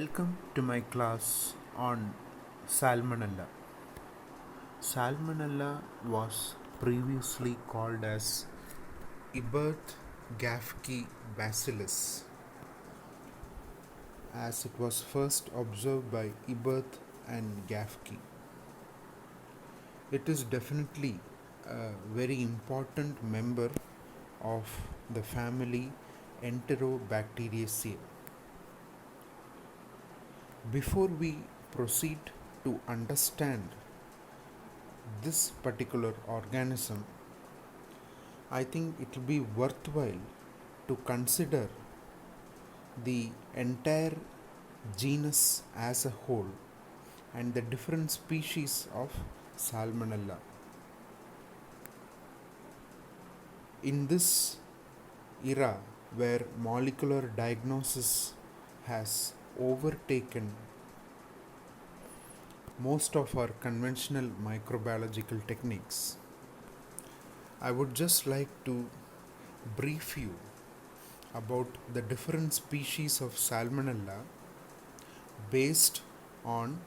Welcome to my class on Salmonella. Salmonella was previously called as Eberth Gaffkey bacillus, as it was first observed by Eberth and Gaffkey. It is definitely a very important member of the family Enterobacteriaceae. Before we proceed to understand this particular organism, I think it will be worthwhile to consider the entire genus as a whole and the different species of Salmonella. In this era where molecular diagnosis has overtaken most of our conventional microbiological techniques, I would just like to brief you about the different species of Salmonella based on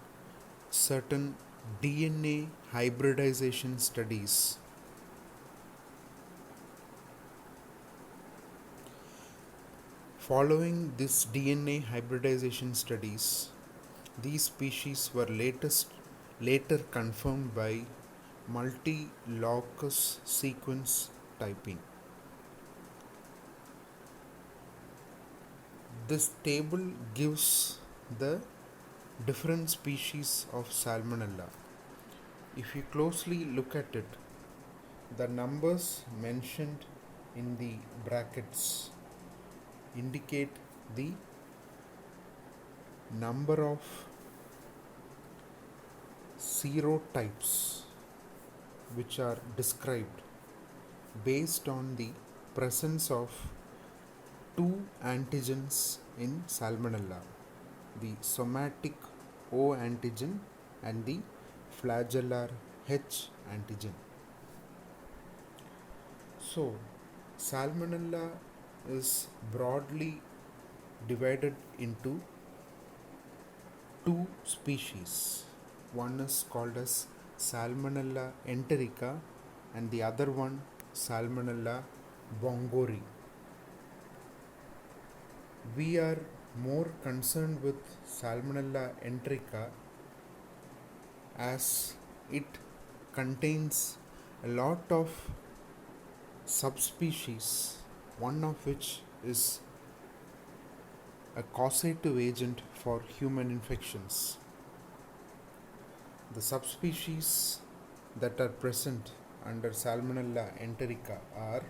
certain DNA hybridization studies. Following this DNA hybridization studies, these species were later confirmed by multi-locus sequence typing. This table gives the different species of Salmonella. If you closely look at it, the numbers mentioned in the brackets indicate the number of serotypes which are described based on the presence of two antigens in Salmonella, the somatic O antigen and the flagellar H antigen. So, Salmonella is broadly divided into two species. One is called as Salmonella enterica and the other one Salmonella bongori. We are more concerned with Salmonella enterica as it contains a lot of subspecies, one of which is a causative agent for human infections. The subspecies that are present under Salmonella enterica are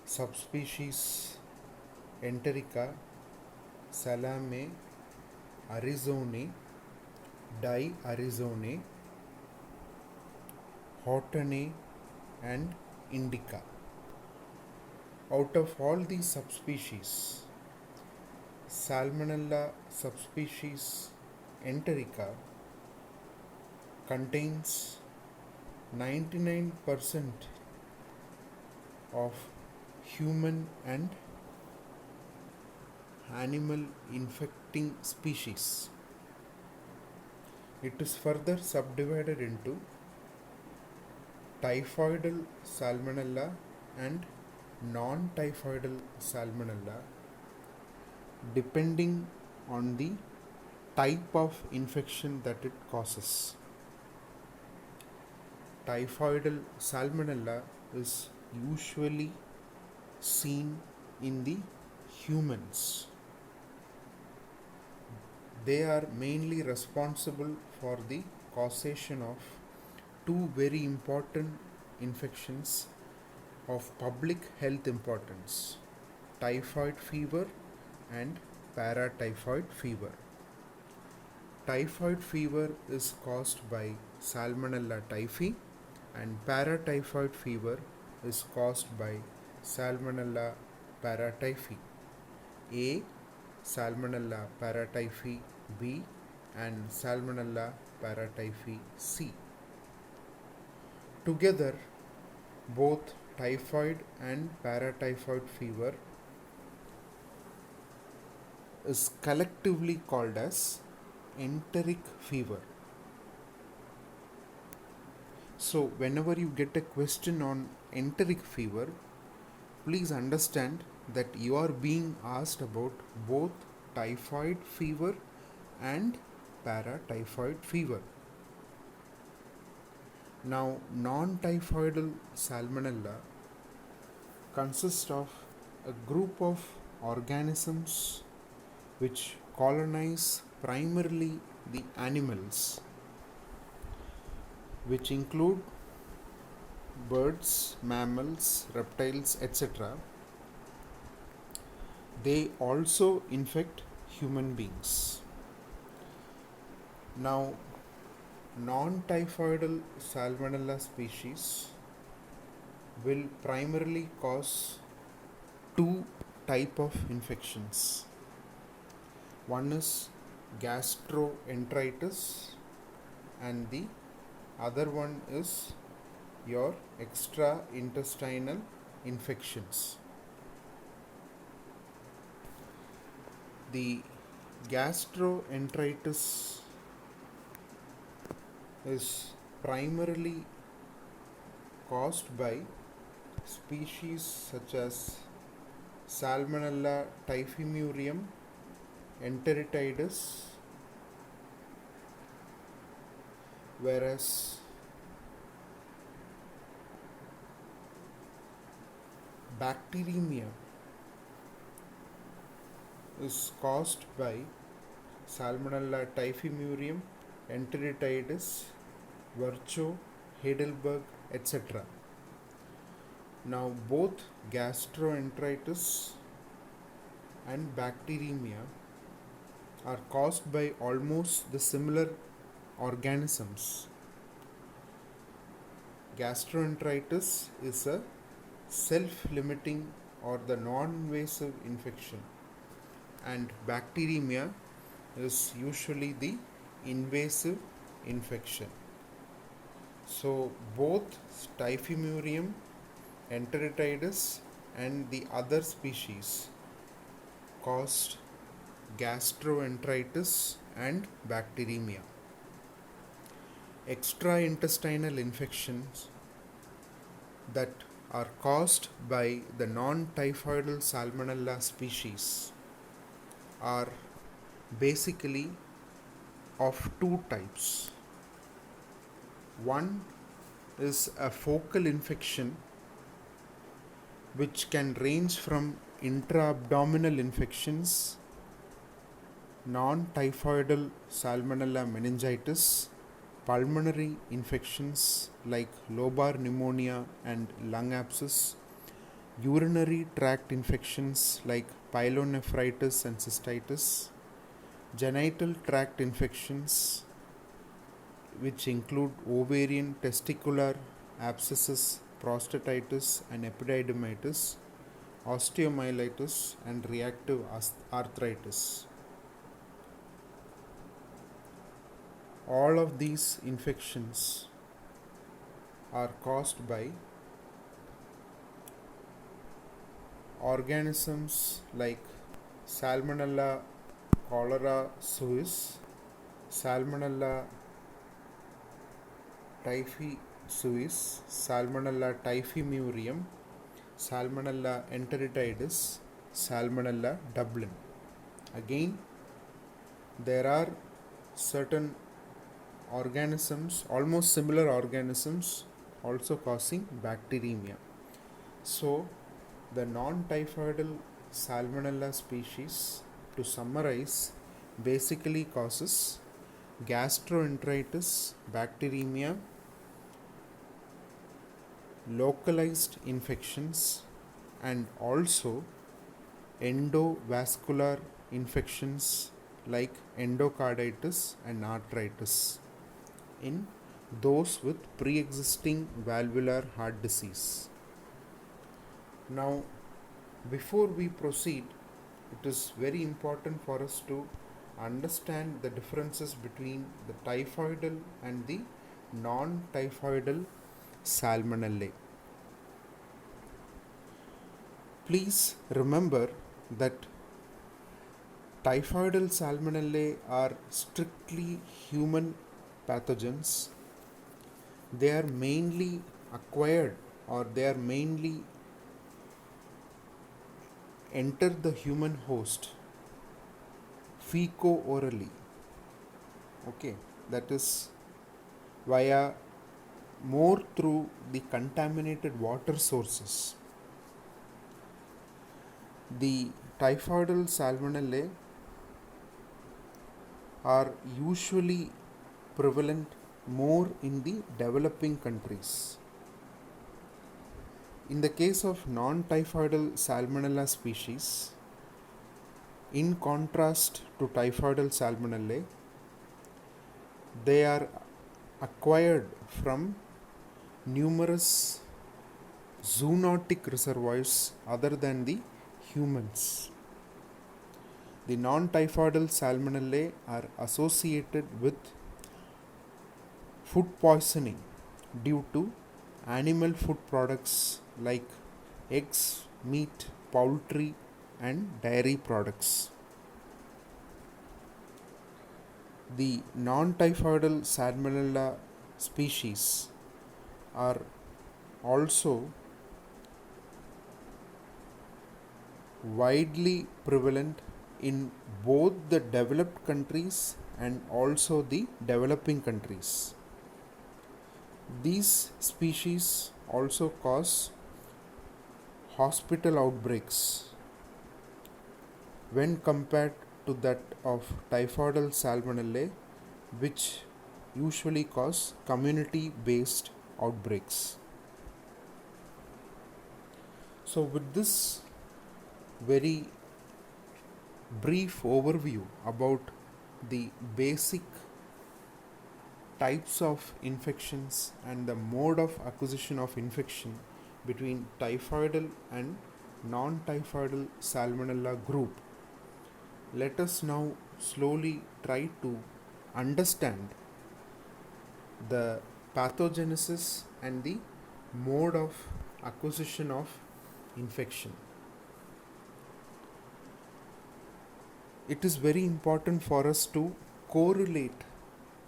subspecies enterica, salame, arizone, di-arizone, hortone and indica. Out of all these subspecies, Salmonella subspecies enterica contains 99% of human and animal infecting species. It is further subdivided into typhoidal Salmonella and non-typhoidal Salmonella depending on the type of infection that it causes. Typhoidal Salmonella is usually seen in the humans. They are mainly responsible for the causation of two very important infections of public health importance: typhoid fever and paratyphoid fever. Typhoid fever is caused by Salmonella typhi and paratyphoid fever is caused by Salmonella paratyphi A, Salmonella paratyphi B and Salmonella paratyphi C. Together, both typhoid and paratyphoid fever is collectively called as enteric fever. So, whenever you get a question on enteric fever, please understand that you are being asked about both typhoid fever and paratyphoid fever. Now, non-typhoidal salmonella consists of a group of organisms which colonize primarily the animals, which include birds, mammals, reptiles, etc. They also infect human beings. Now, non-typhoidal salmonella species will primarily cause two type of infections. One is gastroenteritis and the other one is your extra-intestinal infections. The gastroenteritis is primarily caused by species such as Salmonella typhimurium, enteritidis, whereas bacteremia is caused by Salmonella typhimurium, enteritidis, Virchow, Heidelberg, etc. Now, both gastroenteritis and bacteremia are caused by almost the similar organisms. Gastroenteritis is a self-limiting or the non-invasive infection, and bacteremia is usually the invasive infection. So both typhimurium, enteritidis and the other species caused gastroenteritis and bacteremia. Extraintestinal infections that are caused by the non-typhoidal salmonella species are basically of two types. One is a focal infection which can range from intra-abdominal infections, non-typhoidal salmonella meningitis, pulmonary infections like lobar pneumonia and lung abscess, urinary tract infections like pyelonephritis and cystitis, genital tract infections which include ovarian, testicular abscesses, prostatitis and epididymitis, osteomyelitis and reactive arthritis. All of these infections are caused by organisms like Salmonella cholera suis, Salmonella typhi suis, Salmonella typhimurium, Salmonella enteritidis, Salmonella Dublin. Again, there are certain organisms, almost similar organisms, also causing bacteremia. So, the non-typhoidal Salmonella species, to summarize, basically causes gastroenteritis, bacteremia, localized infections, and also endovascular infections like endocarditis and arthritis in those with pre-existing valvular heart disease. Now, before we proceed, it is very important for us to understand the differences between the typhoidal and the non-typhoidal salmonella. Please remember that Typhoidal salmonella are strictly human pathogens. They are mainly acquired, or they are mainly enter the human host feco-orally. Okay, that is via more through the contaminated water sources. The typhoidal salmonella are usually prevalent more in the developing countries. In the case of non-typhoidal salmonella species, in contrast to typhoidal salmonella, they are acquired from numerous zoonotic reservoirs other than the humans. The non-typhoidal salmonella are associated with food poisoning due to animal food products like eggs, meat, poultry, and dairy products. The non-typhoidal salmonella species are also widely prevalent in both the developed countries and also the developing countries. These species also cause hospital outbreaks when compared to that of typhoidal salmonella, which usually cause community based outbreaks. So, with this very brief overview about the basic types of infections and the mode of acquisition of infection between typhoidal and non-typhoidal salmonella group, let us now slowly try to understand the pathogenesis and the mode of acquisition of infection. It is very important for us to correlate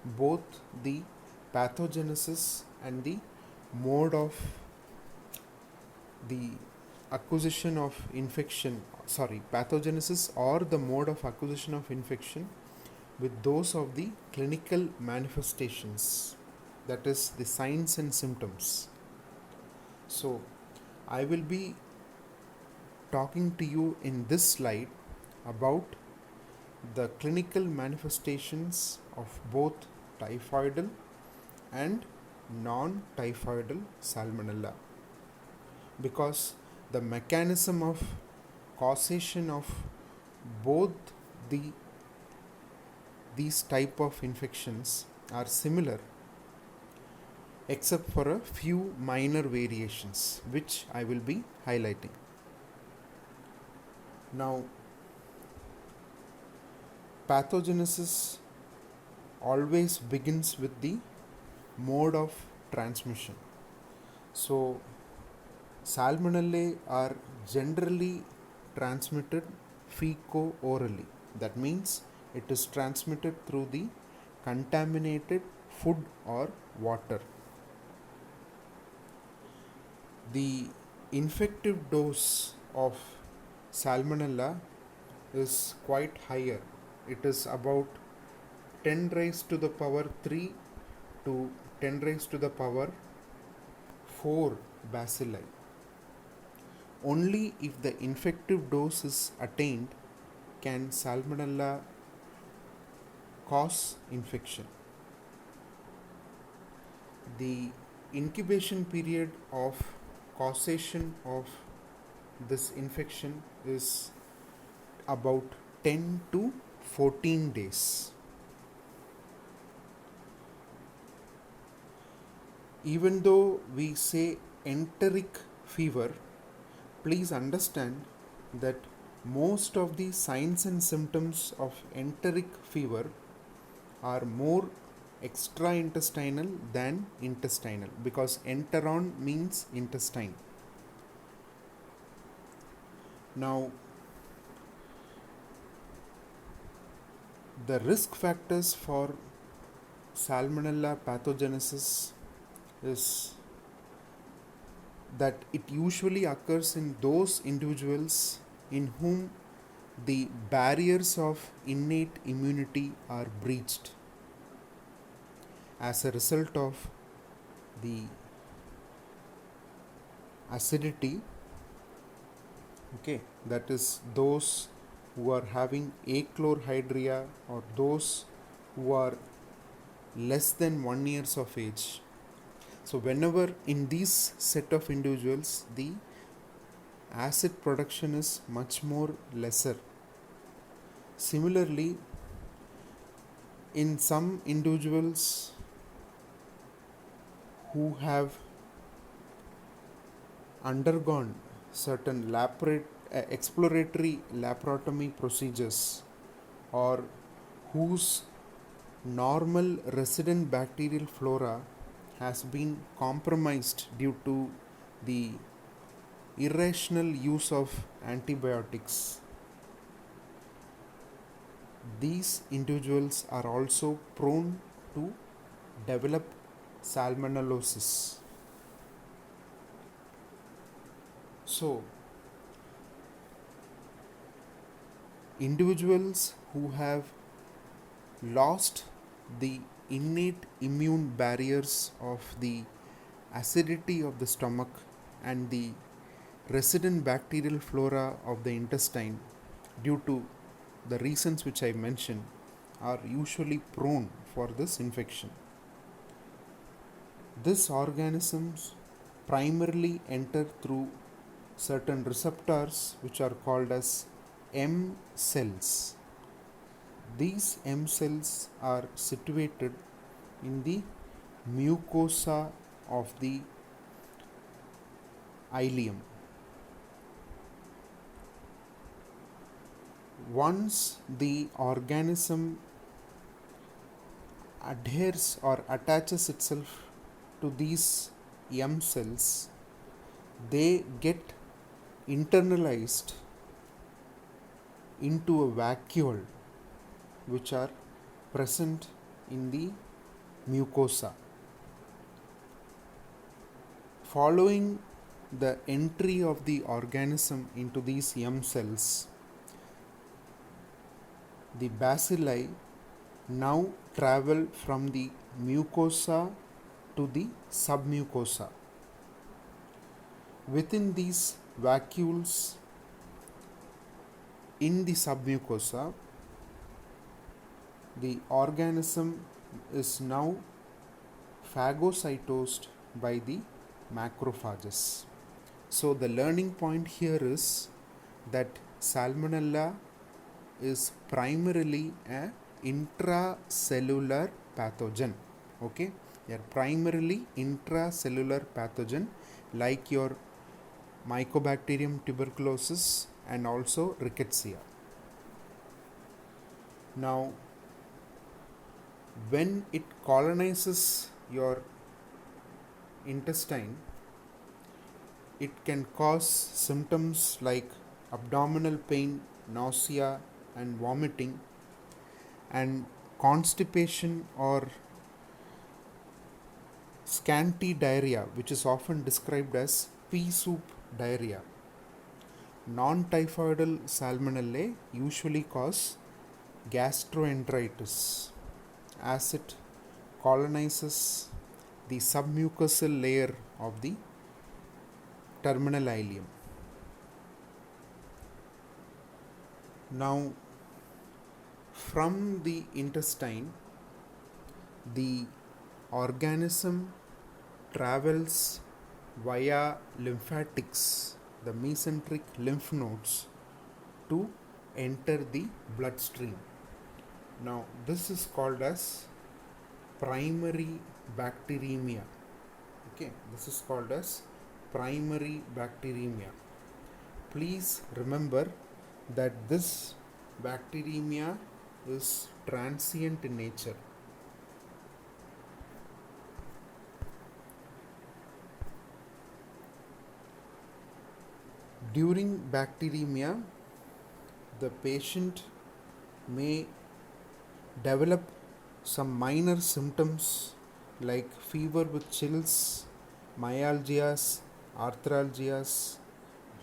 both the pathogenesis and the mode of the acquisition of pathogenesis or the mode of acquisition of infection with those of the clinical manifestations, that is the signs and symptoms. So I will be talking to you in this slide about the clinical manifestations of both typhoidal and non-typhoidal salmonella, because the mechanism of causation of both these type of infections are similar, except for a few minor variations which I will be highlighting. Now, pathogenesis always begins with the mode of transmission. So, salmonella are generally transmitted feco-orally. That means it is transmitted through the contaminated food or water. The infective dose of salmonella is quite higher. It is about 10 raised to the power 3 to 10 raised to the power 4 bacilli. Only if the infective dose is attained can salmonella cause infection. The incubation period of causation of this infection is about 10 to 14 days. Even though we say enteric fever, please understand that most of the signs and symptoms of enteric fever are more extraintestinal than intestinal, because enteron means intestine. Now, The risk factors for Salmonella pathogenesis is that it usually occurs in those individuals in whom the barriers of innate immunity are breached as a result of the acidity. Okay, that is those who are having achlorhydria or those who are less than 1 years of age. So whenever in these set of individuals the acid production is much more lesser. Similarly, in some individuals who have undergone certain exploratory laparotomy procedures or whose normal resident bacterial flora has been compromised due to the irrational use of antibiotics, these individuals are also prone to develop salmonellosis. So, individuals who have lost the innate immune barriers of the acidity of the stomach and the resident bacterial flora of the intestine due to the reasons which I mentioned are usually prone for this infection. These organisms primarily enter through certain receptors which are called as M cells. These M cells are situated in the mucosa of the ileum. Once the organism adheres or attaches itself to these M cells, they get internalized into a vacuole which are present in the mucosa. Following the entry of the organism into these M cells, the bacilli now travel from the mucosa to the submucosa. Within these vacuoles in the submucosa, the organism is now phagocytosed by the macrophages. So the learning point here is that Salmonella is primarily an intracellular pathogen. Okay, they are primarily intracellular pathogen like your Mycobacterium tuberculosis and also Rickettsia. Now, when it colonizes your intestine, it can cause symptoms like abdominal pain, nausea and vomiting, and constipation or scanty diarrhea, which is often described as pea soup diarrhea. Non-typhoidal salmonella usually cause gastroenteritis as it colonizes the submucosal layer of the terminal ileum. Now, from the intestine, the organism travels via lymphatics, the mesenteric lymph nodes, to enter the bloodstream. Now, this is called as primary bacteremia. Okay, this is called as primary bacteremia. Please remember that this bacteremia is transient in nature. During bacteremia, the patient may develop some minor symptoms like fever with chills, myalgias, arthralgias,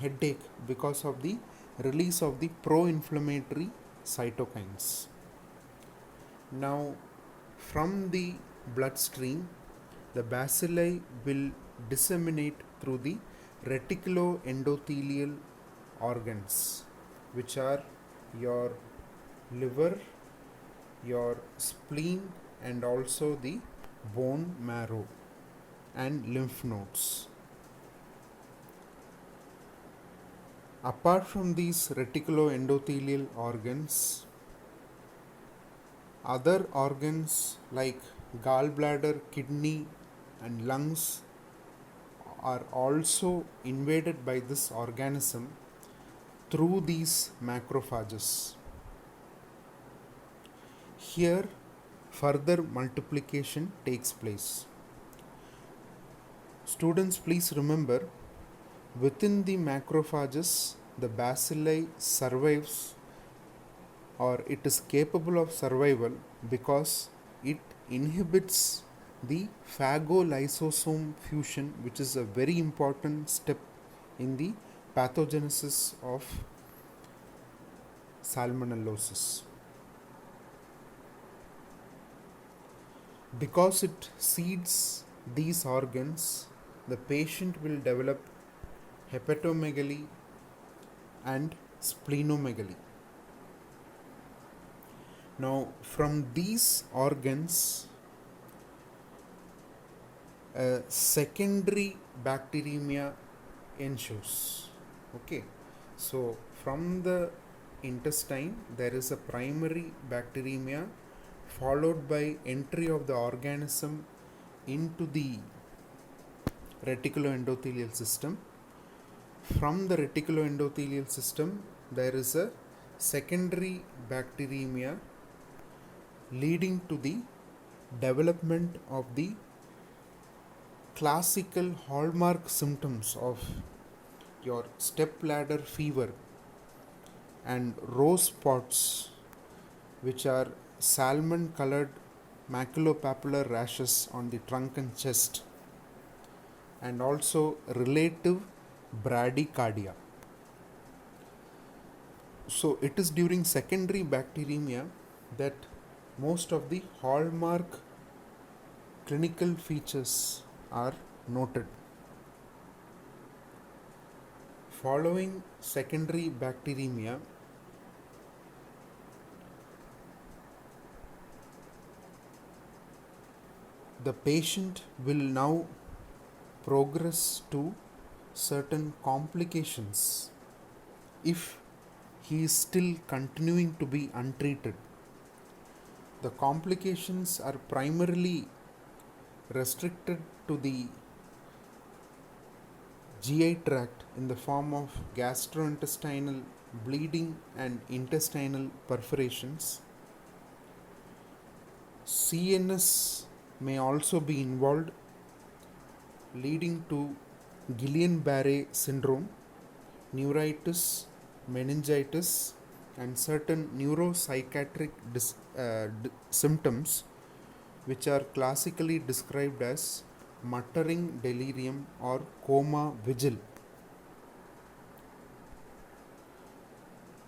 headache because of the release of the pro-inflammatory cytokines. Now, from the bloodstream, the bacilli will disseminate through the reticuloendothelial organs, which are your liver, your spleen, and also the bone marrow and lymph nodes. Apart from these reticuloendothelial organs, other organs like gallbladder, kidney, and lungs are also invaded by this organism through these macrophages. Here, further multiplication takes place. Students, please remember, within the macrophages, the bacilli survives, or it is capable of survival because it inhibits the phagolysosome fusion, which is a very important step in the pathogenesis of salmonellosis. Because it seeds these organs, the patient will develop hepatomegaly and splenomegaly. Now, from these organs, a secondary bacteremia ensues. Okay, so from the intestine, there is a primary bacteremia followed by entry of the organism into the reticuloendothelial system. From the reticuloendothelial system, there is a secondary bacteremia leading to the development of the classical hallmark symptoms of your stepladder fever and rose spots, which are salmon colored maculopapular rashes on the trunk and chest, and also relative bradycardia. So it is during secondary bacteremia that most of the hallmark clinical features are noted. Following secondary bacteremia, the patient will now progress to certain complications if he is still continuing to be untreated. The complications are primarily restricted to the GI tract in the form of gastrointestinal bleeding and intestinal perforations. CNS may also be involved, leading to Guillain-Barré syndrome, neuritis, meningitis, and certain neuropsychiatric symptoms, which are classically described as muttering delirium or coma vigil.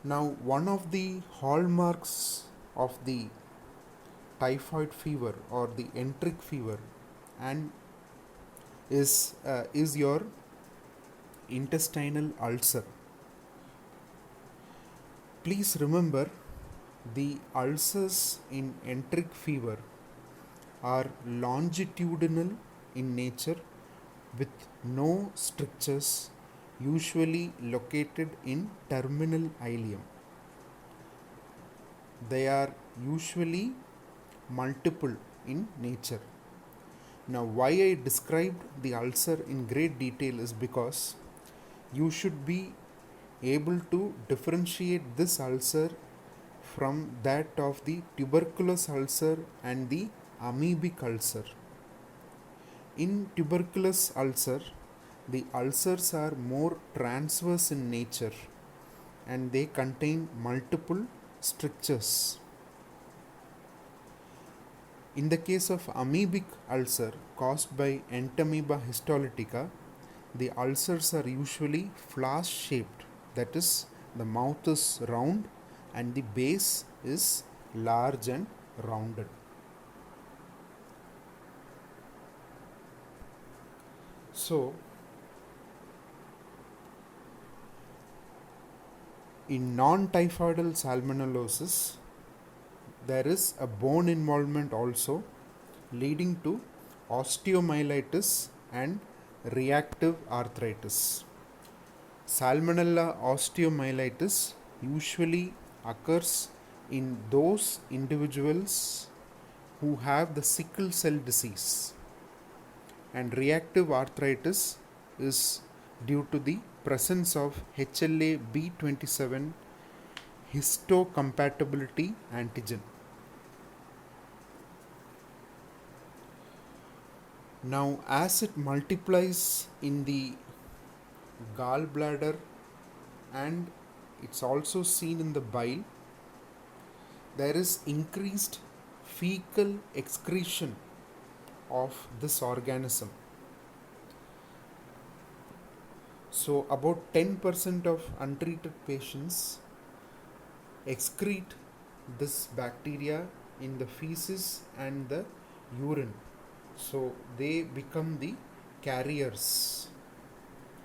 Now, one of the hallmarks of the typhoid fever or the enteric fever and is your intestinal ulcer. Please remember, the ulcers in enteric fever are longitudinal in nature with no strictures, usually located in terminal ileum. They are usually multiple in nature. Now, why I described the ulcer in great detail is because you should be able to differentiate this ulcer from that of the tuberculous ulcer and the amoebic ulcer. In tuberculous ulcer, the ulcers are more transverse in nature and they contain multiple strictures. In the case of amoebic ulcer caused by Entamoeba histolytica, the ulcers are usually flask shaped, that is, the mouth is round and the base is large and rounded. So, in non typhoidal salmonellosis, there is a bone involvement also, leading to osteomyelitis and reactive arthritis. Salmonella osteomyelitis usually occurs in those individuals who have the sickle cell disease, and reactive arthritis is due to the presence of HLA B27 histocompatibility antigen. Now, as it multiplies in the gallbladder and it's also seen in the bile, there is increased fecal excretion of this organism. So, about 10% of untreated patients excrete this bacteria in the feces and the urine. So, they become the carriers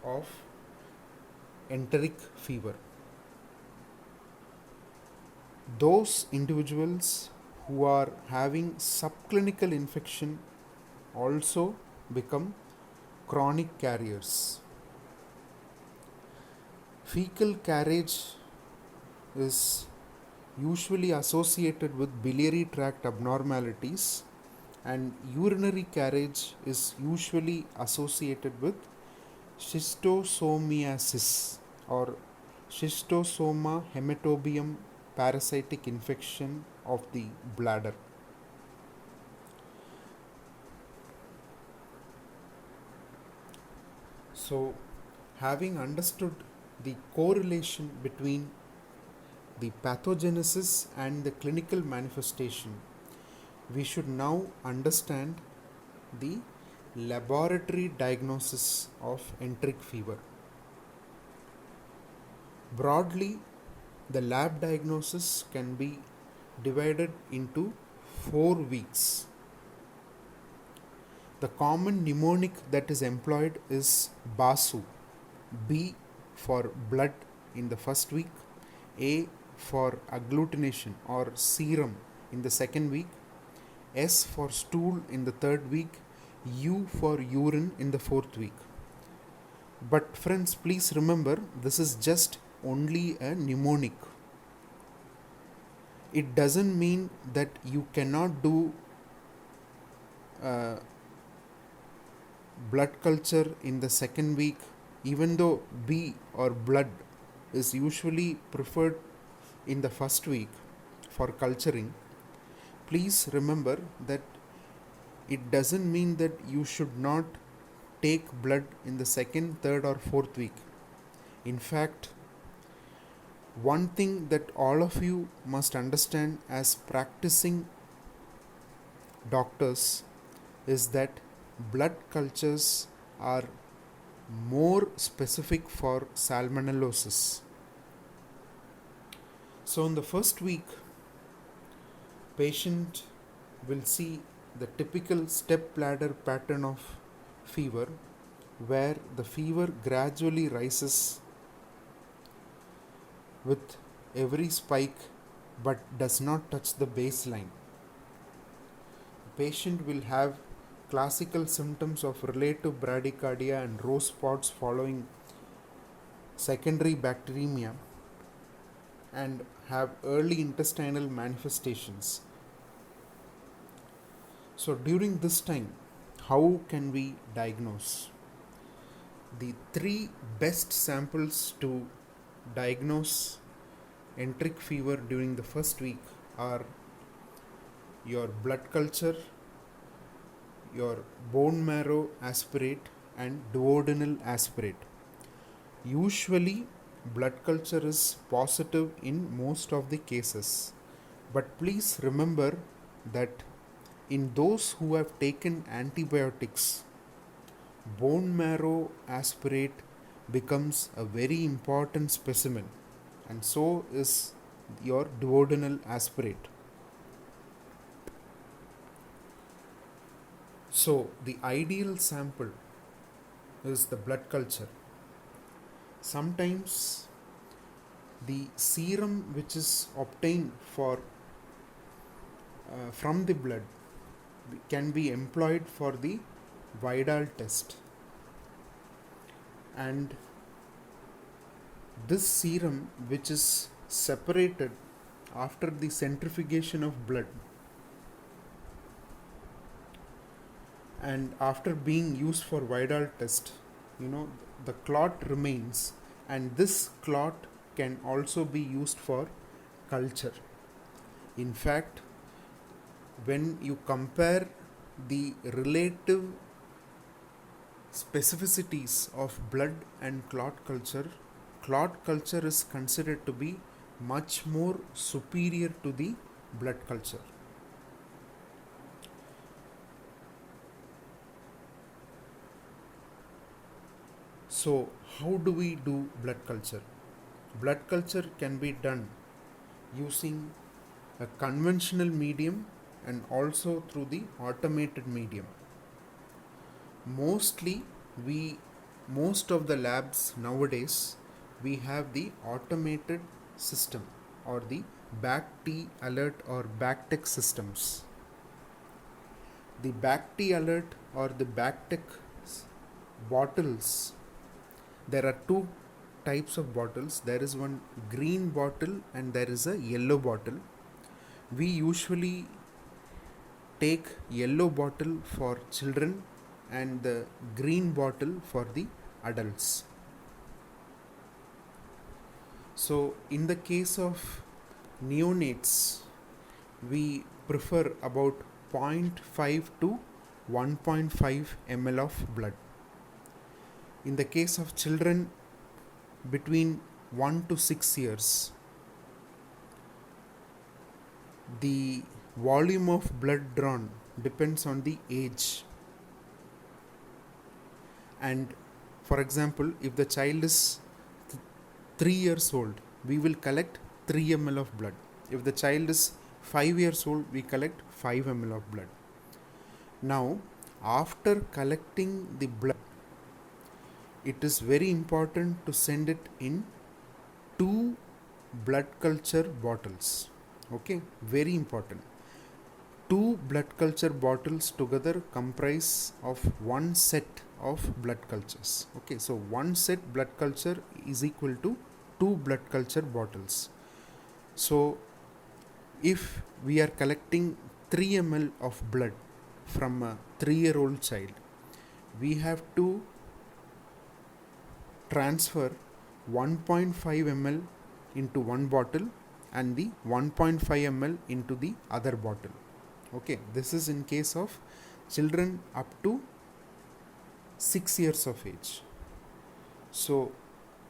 of enteric fever. Those individuals who are having subclinical infection also become chronic carriers. Fecal carriage is usually associated with biliary tract abnormalities, and urinary carriage is usually associated with schistosomiasis or Schistosoma hematobium parasitic infection of the bladder. So, having understood the correlation between the pathogenesis and the clinical manifestation, we should now understand the laboratory diagnosis of enteric fever. Broadly, the lab diagnosis can be divided into 4 weeks. The common mnemonic that is employed is BASU. B for blood in the first week, A for agglutination or serum in the second week, S for stool in the third week, U for urine in the fourth week. But friends, please remember, this is just only a mnemonic. It doesn't mean that you cannot do blood culture in the second week, even though B or blood is usually preferred in the first week for culturing. Please remember that it doesn't mean that you should not take blood in the second, third, or fourth week. In fact, one thing that all of you must understand as practicing doctors is that blood cultures are more specific for salmonellosis. So, in the first week, patient will see the typical step ladder pattern of fever, where the fever gradually rises with every spike but does not touch the baseline. The patient will have classical symptoms of relative bradycardia and rose spots following secondary bacteremia and have early intestinal manifestations. So, during this time, how can we diagnose? The 3 best samples to diagnose enteric fever during the first week are your blood culture, your bone marrow aspirate, and duodenal aspirate. Usually, blood culture is positive in most of the cases, but please remember that In those who have taken antibiotics, bone marrow aspirate becomes a very important specimen, and so is your duodenal aspirate. So, the ideal sample is the blood culture. Sometimes the serum which is obtained from the blood can be employed for the Vidal test, and this serum which is separated after the centrifugation of blood and after being used for Vidal test, the clot remains, and this clot can also be used for culture. In fact, when you compare the relative specificities of blood and clot culture is considered to be much more superior to the blood culture. So, how do we do blood culture? Blood culture can be done using a conventional medium and also through the automated medium. Most of the labs nowadays, we have the automated system or the BACT alert or BACTEC systems. The BACT alert or the BACTEC bottles, there are two types of bottles. There is one green bottle and there is a yellow bottle. We usually take yellow bottle for children and the green bottle for the adults. So in the case of neonates, we prefer about 0.5 to 1.5 ml of blood. In the case of children between 1 to 6 years, the volume of blood drawn depends on the age. And for example, if the child is 3 years old, we will collect 3 ml of blood. If the child is 5 years old, we collect 5 ml of blood. Now, after collecting the blood, it is very important to send it in 2 blood culture bottles. Okay, very important. 2 blood culture bottles together comprise of one set of blood cultures. Okay, so one set blood culture is equal to 2 blood culture bottles. So if we are collecting 3 ml of blood from a 3-year-old child, we have to transfer 1.5 ml into one bottle and the 1.5 ml into the other bottle. Okay, this is in case of children up to 6 years of age. So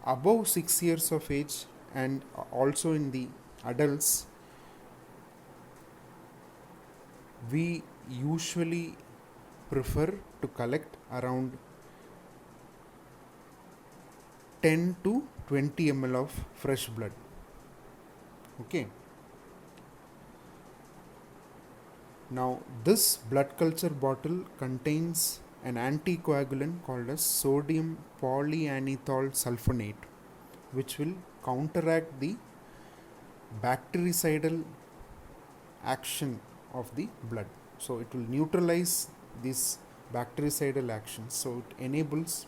above 6 years of age and also in the adults, we usually prefer to collect around 10 to 20 ml of fresh blood. Okay. Now this blood culture bottle contains an anticoagulant called as sodium polyanethol sulfonate, which will counteract the bactericidal action of the blood. So it will neutralize these bactericidal actions, so it enables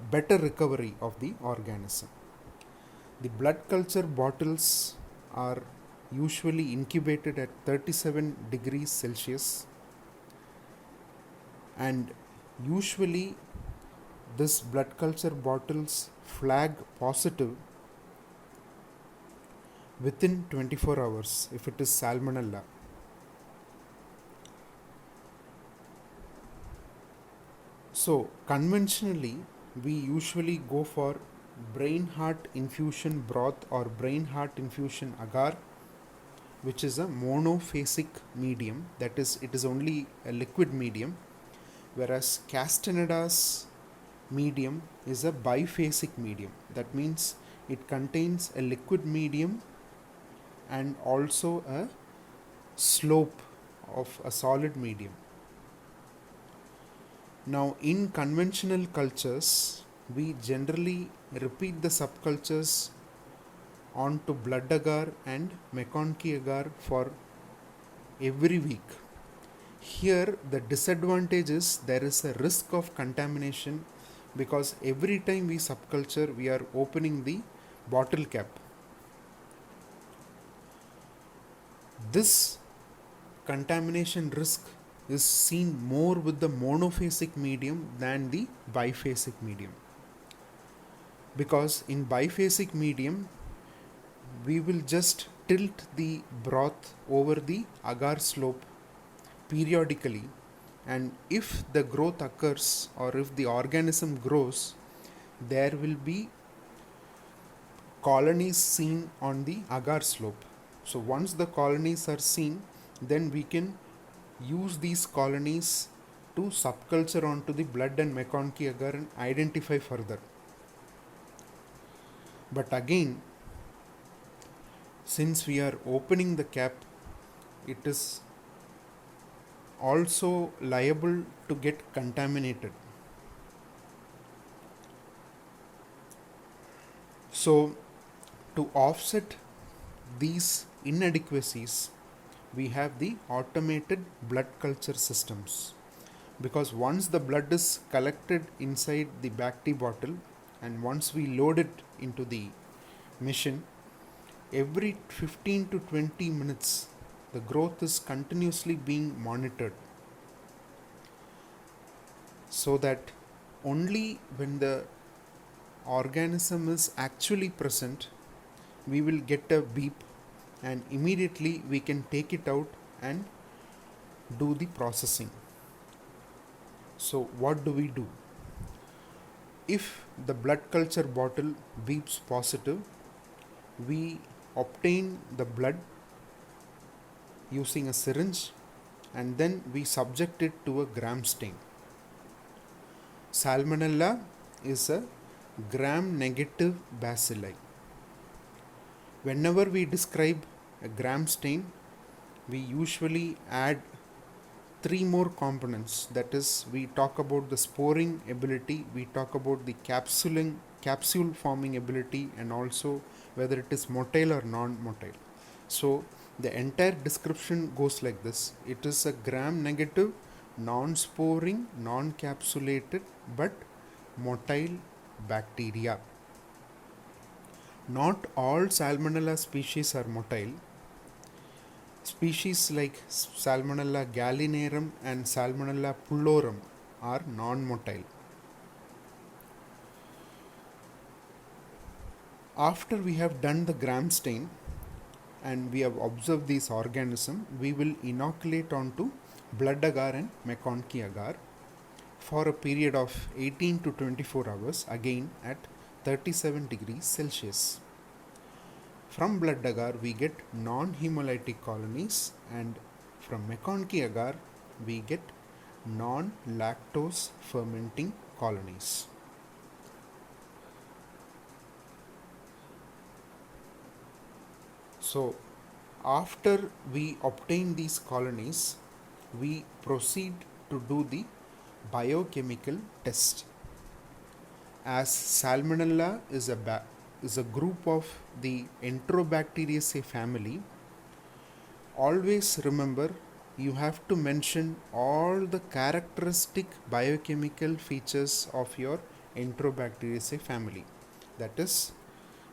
better recovery of the organism. The blood culture bottles are usually incubated at 37 degrees Celsius, and usually this blood culture bottles flag positive within 24 hours if it is Salmonella. So conventionally, we usually go for brain heart infusion broth or brain heart infusion agar which is a monophasic medium, that is, it is only a liquid medium, whereas Castaneda's medium is a biphasic medium. That means it contains a liquid medium and also a slope of a solid medium. Now, in conventional cultures, we generally repeat the subcultures onto blood agar and McConkey agar for every week. Here, the disadvantage is there is a risk of contamination because every time we subculture, we are opening the bottle cap. This contamination risk is seen more with the monophasic medium than the biphasic medium, because in biphasic medium we will just tilt the broth over the agar slope periodically, and if the growth occurs or if the organism grows, there will be colonies seen on the agar slope. So once the colonies are seen, then we can use these colonies to subculture onto the blood and McConkey agar and identify further. But again, since we are opening the cap, it is also liable to get contaminated. So, to offset these inadequacies, we have the automated blood culture systems, because once the blood is collected inside the Bacti bottle and once we load it into the machine, every 15 to 20 minutes the growth is continuously being monitored, so that only when the organism is actually present we will get a beep and immediately we can take it out and do the processing. So what do we do? If the blood culture bottle beeps positive, we obtain the blood using a syringe and then we subject it to a gram stain. Salmonella is a gram negative bacilli. Whenever we describe a gram stain, we usually add 3 more components. That is, we talk about the sporing ability, we talk about the capsule forming ability, and also whether it is motile or non-motile. So the entire description goes like this: it is a gram negative, non-sporing, non-capsulated but motile bacteria. Not all Salmonella species are motile. Species like Salmonella gallinarum and Salmonella pullorum are non-motile. After we have done the gram stain and we have observed these organisms, we will inoculate onto blood agar and McConkey agar for a period of 18 to 24 hours, again at 37 degrees Celsius. From blood agar we get non-hemolytic colonies, and from McConkey agar we get non-lactose fermenting colonies. So after we obtain these colonies, we proceed to do the biochemical test. As Salmonella is a group of the Enterobacteriaceae family, always remember you have to mention all the characteristic biochemical features of your Enterobacteriaceae family. That is,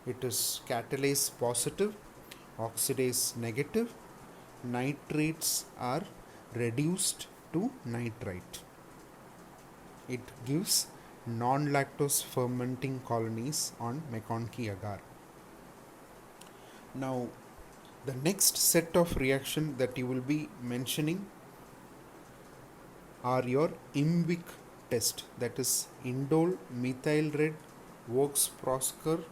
it is catalase positive, oxidase negative, nitrates are reduced to nitrite. It gives non-lactose fermenting colonies on McConkey agar. Now, the next set of reaction that you will be mentioning are your IMVIC test, that is indole, methyl red, Voges-Prosker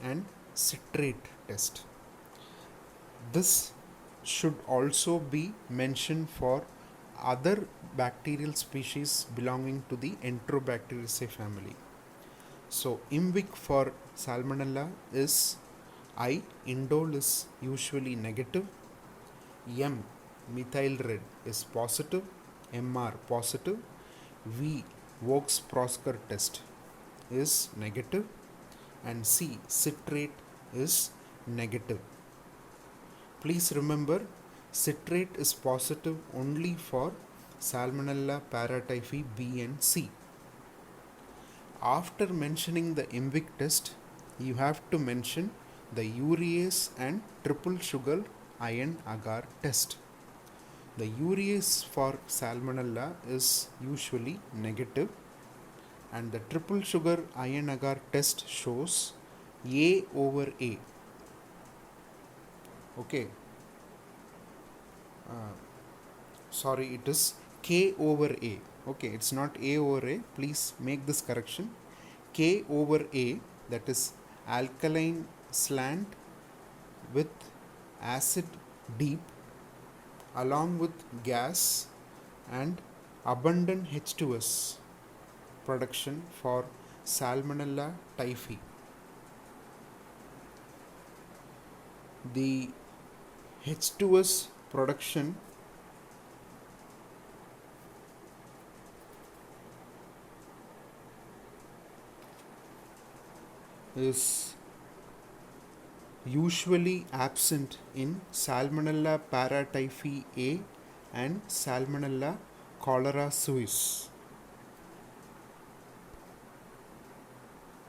and citrate test. This should also be mentioned for other bacterial species belonging to the Enterobacteriaceae family. So, IMVIC for Salmonella is I. Indole is usually negative, M. Methyl red is positive, MR positive, V. Vaux-Prosker test is negative, and C. Citrate is negative. Please remember, citrate is positive only for Salmonella paratyphi B and C. After mentioning the IMVIC test, you have to mention the urease and triple sugar iron agar test. The urease for Salmonella is usually negative, and the triple sugar iron agar test shows A over A. Okay, sorry, it is K over A. Okay, it's not A over A. Please make this correction. K over A, that is alkaline slant with acid deep along with gas and abundant H2S production for Salmonella typhi. The H2S production is usually absent in Salmonella paratyphi A and Salmonella cholera suis.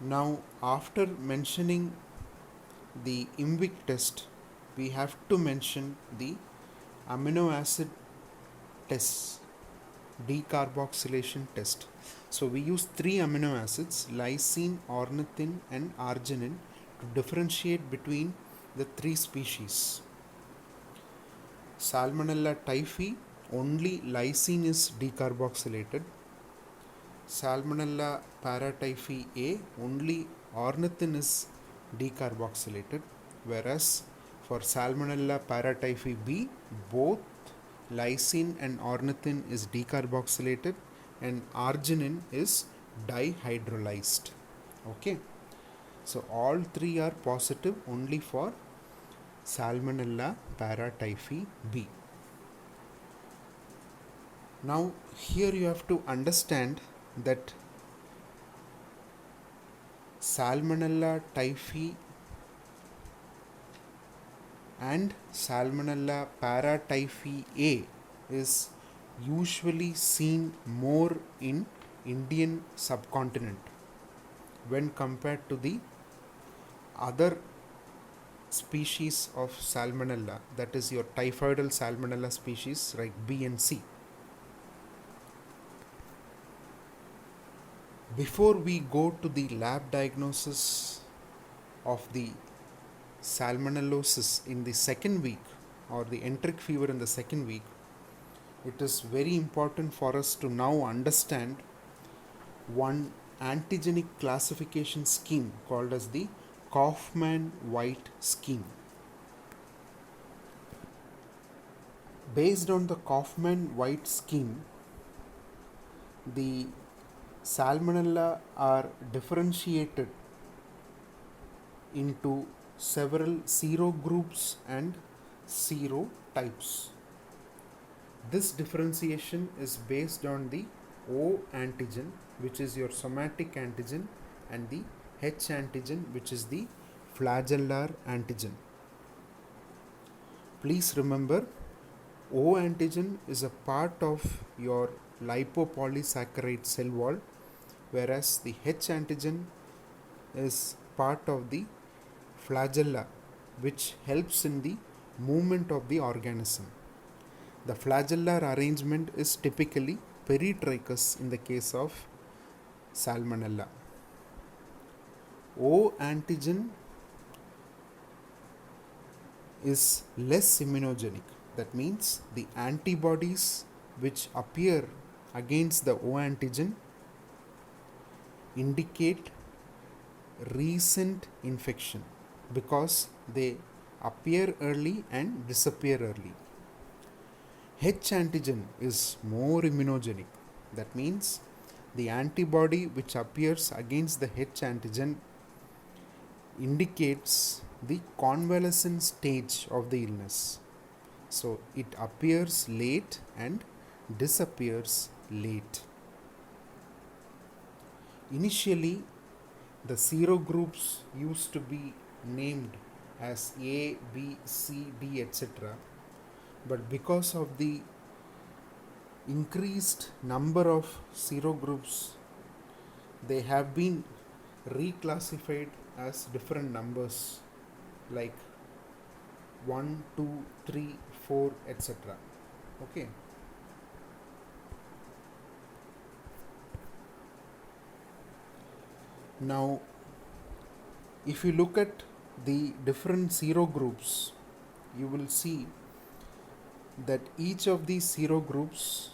Now, after mentioning the IMVIC test, we have to mention the amino acid test, decarboxylation test. So we use 3 amino acids, lysine, ornithine and arginine, to differentiate between the 3 species. Salmonella typhi, only lysine is decarboxylated. Salmonella paratyphi A, only ornithine is decarboxylated, whereas for Salmonella paratyphi B, both lysine and ornithine is decarboxylated and arginine is dihydrolyzed. Okay, so all 3 are positive only for Salmonella paratyphi B. Now here you have to understand that Salmonella typhi and Salmonella paratyphi A is usually seen more in Indian subcontinent when compared to the other species of Salmonella, that is your typhoidal Salmonella species like B and C. Before we go to the lab diagnosis of the salmonellosis in the second week or the enteric fever in the second week, it is very important for us to now understand one antigenic classification scheme called as the Kaufman-White scheme. Based on the Kaufman-White scheme, the Salmonella are differentiated into several serogroups and serotypes. This differentiation is based on the O antigen, which is your somatic antigen, and the H antigen, which is the flagellar antigen. Please remember, O antigen is a part of your lipopolysaccharide cell wall, whereas the H antigen is part of the flagella, which helps in the movement of the organism. The flagellar arrangement is typically peritrichous in the case of Salmonella. O antigen is less immunogenic. That means the antibodies which appear against the O antigen indicate recent infection because they appear early and disappear early. H antigen is more immunogenic. That means the antibody which appears against the H antigen indicates the convalescent stage of the illness. So it appears late and disappears late. Initially, the serogroups used to be named as A, B, C, D, etc. But because of the increased number of serogroups, they have been reclassified as different numbers like 1, 2, 3, 4, etc. Okay. Now, if you look at the different serogroups, you will see that each of these serogroups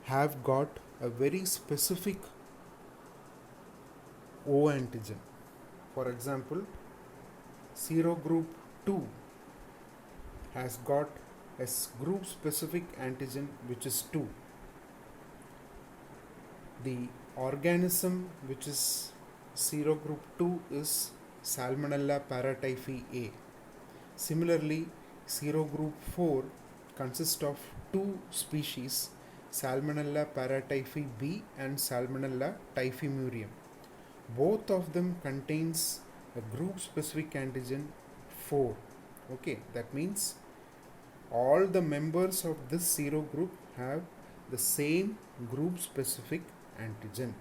have got a very specific O antigen. For example, serogroup 2 has got a group specific antigen which is 2. The organism which is serogroup 2 is Salmonella paratyphi A. Similarly, serogroup 4 consists of two species, Salmonella paratyphi B and Salmonella typhimurium. Both of them contains a group specific antigen 4. Okay, that means all the members of this serogroup have the same group specific antigen.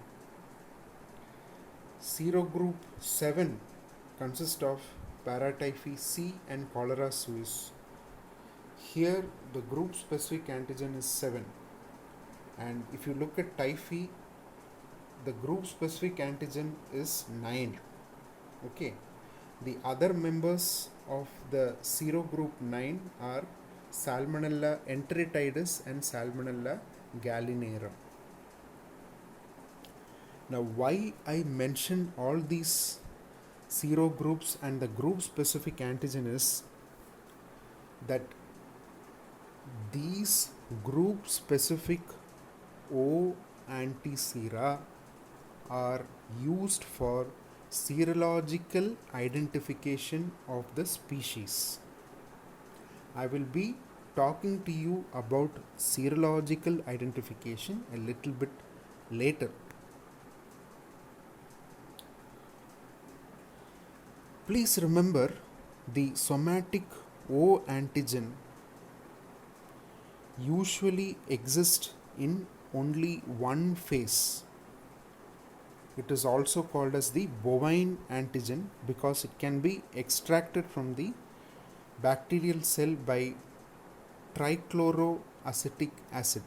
Serogroup 7 consists of paratyphi C and cholera suis. Here the group specific antigen is 7, and if you look at typhi, the group specific antigen is 9. Okay, the other members of the serogroup 9 are Salmonella enteritidis and Salmonella gallinarum. Now, why I mention all these serogroups and the group specific antigen is that these group specific O antisera are used for serological identification of the species. I will be talking to you about serological identification a little bit later. Please remember, the somatic O antigen usually exists in only one phase. It is also called as the bovine antigen because it can be extracted from the bacterial cell by trichloroacetic acid.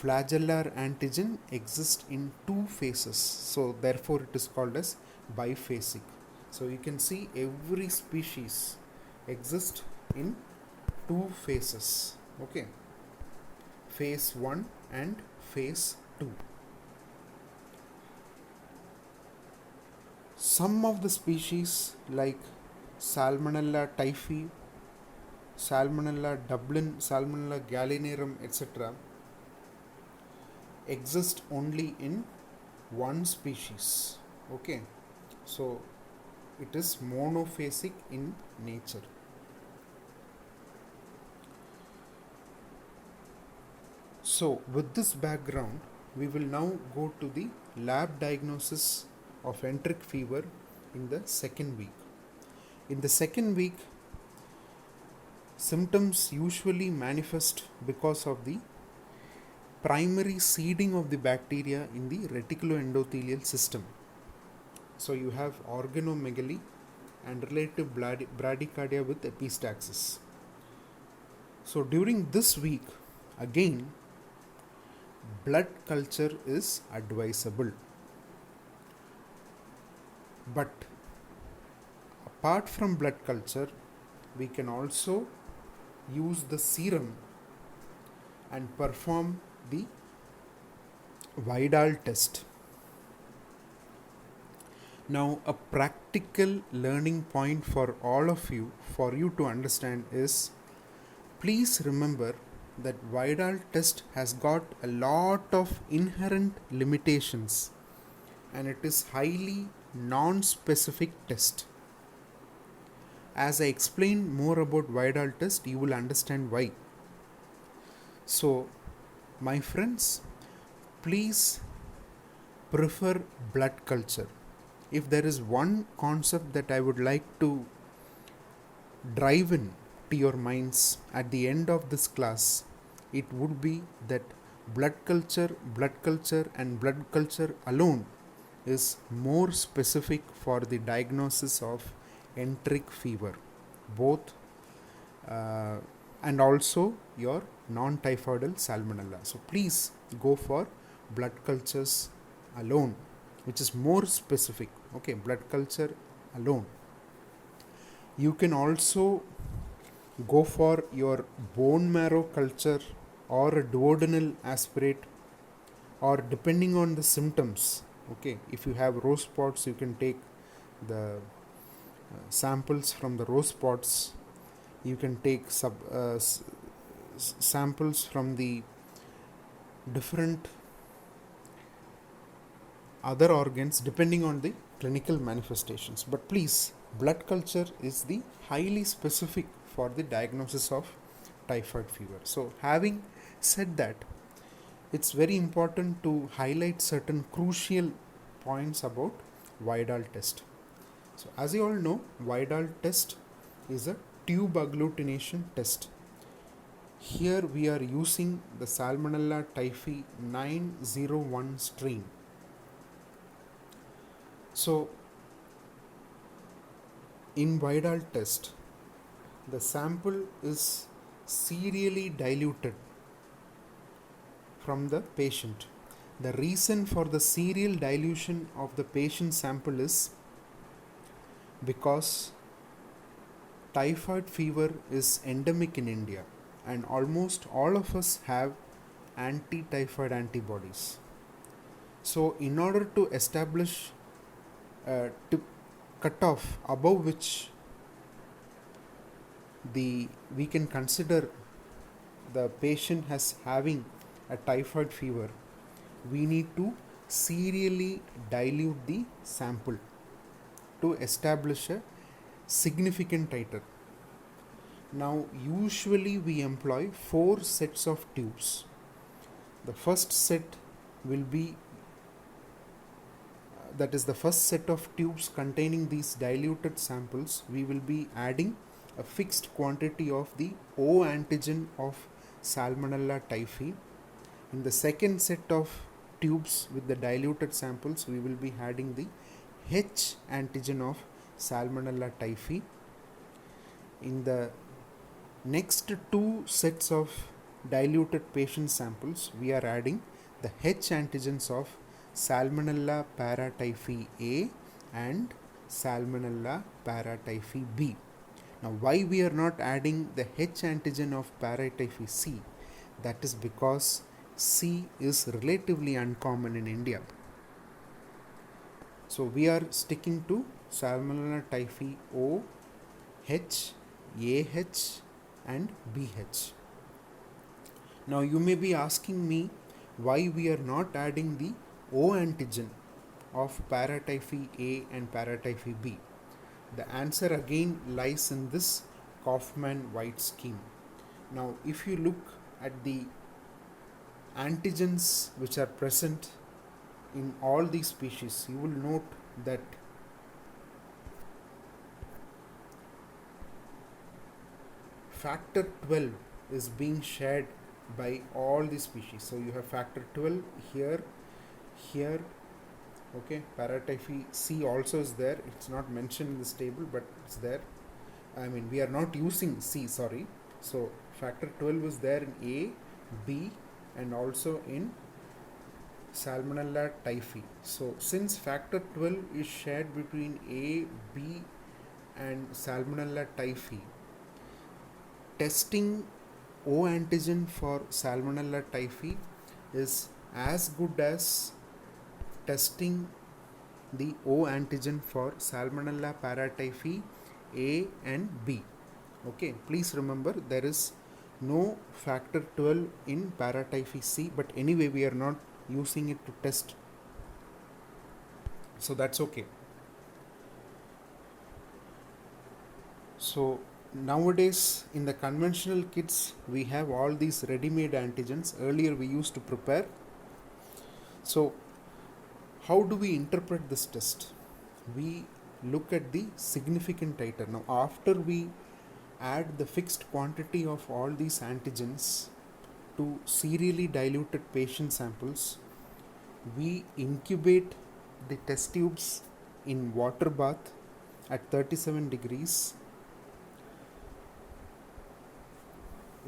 Flagellar antigen exists in two phases, so therefore it is called as biphasic. So you can see every species exists in two phases. Okay, phase 1 and phase 2. Some of the species like Salmonella typhi, Salmonella dublin, Salmonella gallinarum, etc. exist only in one species. Okay, so it is monophasic in nature. So with this background, we will now go to the lab diagnosis of enteric fever in the second week. In the second week, symptoms usually manifest because of the primary seeding of the bacteria in the reticuloendothelial system. So you have organomegaly and relative bradycardia with epistaxis. So during this week, again, blood culture is advisable. But apart from blood culture, we can also use the serum and perform the Vidal test. Now, a practical learning point for all of you, for you to understand, is please remember that Vidal test has got a lot of inherent limitations and it is highly non-specific test. As I explain more about Vidal test, you will understand why. So, my friends, please prefer blood culture. If there is one concept that I would like to drive in to your minds at the end of this class, it would be that blood culture, and blood culture alone is more specific for the diagnosis of enteric fever, both and also your non-typhoidal salmonella. So please go for blood cultures alone, which is more specific. Okay, blood culture alone. You can also go for your bone marrow culture or a duodenal aspirate, or depending on the symptoms. Okay, if you have rose spots, you can take the samples from the rose spots. You can take samples from the different other organs depending on the clinical manifestations. But please, blood culture is the highly specific for the diagnosis of typhoid fever. So having said that, it's very important to highlight certain crucial points about Vidal test. So as you all know, Vidal test is a tube agglutination test. Here we are using the Salmonella typhi 901 strain. So in Vidal test, the sample is serially diluted from the patient. The reason for the serial dilution of the patient sample is because typhoid fever is endemic in India and almost all of us have anti-typhoid antibodies. So in order to establish to cut off above which we can consider the patient as having a typhoid fever, we need to serially dilute the sample to establish a significant titer. Now usually we employ 4 sets of tubes. The first set will be that is the first set of tubes containing these diluted samples. We will be adding a fixed quantity of the O antigen of Salmonella typhi. In the second set of tubes with the diluted samples, we will be adding the H antigen of Salmonella typhi. In the next 2 sets of diluted patient samples, we are adding the H antigens of Salmonella paratyphi A and Salmonella paratyphi B. Now, why we are not adding the H antigen of paratyphi C? That is because C is relatively uncommon in India. So we are sticking to Salmonella typhi O, H, AH and BH. Now you may be asking me why we are not adding the O antigen of paratyphi A and paratyphi B. The answer again lies in this Kaufman-White scheme. Now if you look at the antigens which are present in all these species, you will note that factor 12 is being shared by all the species. So you have factor 12 here, okay. Paratyphi C also is there. It's not mentioned in this table, but it's there. I mean, we are not using C, sorry. So factor 12 is there in A, B and also in Salmonella typhi. So since factor 12 is shared between A, B and Salmonella typhi, testing O antigen for Salmonella typhi is as good as testing the O antigen for Salmonella paratyphi A and B. Okay, please remember there is no factor 12 in paratyphi C, but anyway we are not using it to test, so that's okay. So nowadays in the conventional kits we have all these ready-made antigens. Earlier we used to prepare. So how do we interpret this test? We look at the significant titer. Now after we add the fixed quantity of all these antigens to serially diluted patient samples, we incubate the test tubes in water bath at 37 degrees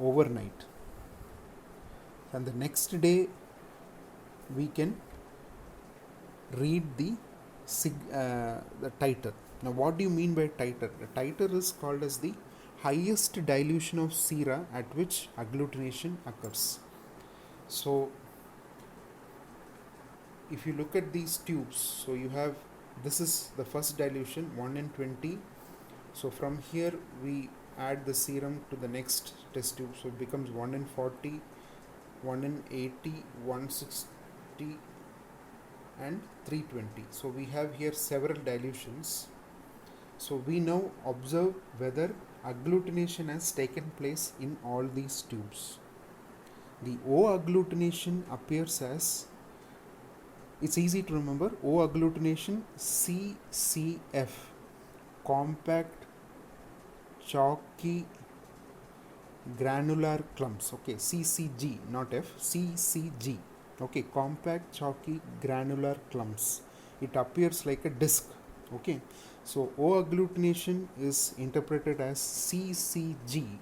overnight, and the next day we can read the titer. Now what do you mean by titer? The titer is called as the highest dilution of sera at which agglutination occurs. So if you look at these tubes, so you have, this is the first dilution 1 in 20. So from here we add the serum to the next test tube, so it becomes 1 in 40, 1 in 80, 160 and 320. So we have here several dilutions. So we now observe whether agglutination has taken place in all these tubes. The O agglutination appears as, it's easy to remember, O agglutination CCF, compact chalky granular clumps. Okay, CCG, not F, CCG. Okay, compact chalky granular clumps. It appears like a disc. Okay, so O agglutination is interpreted as CCG,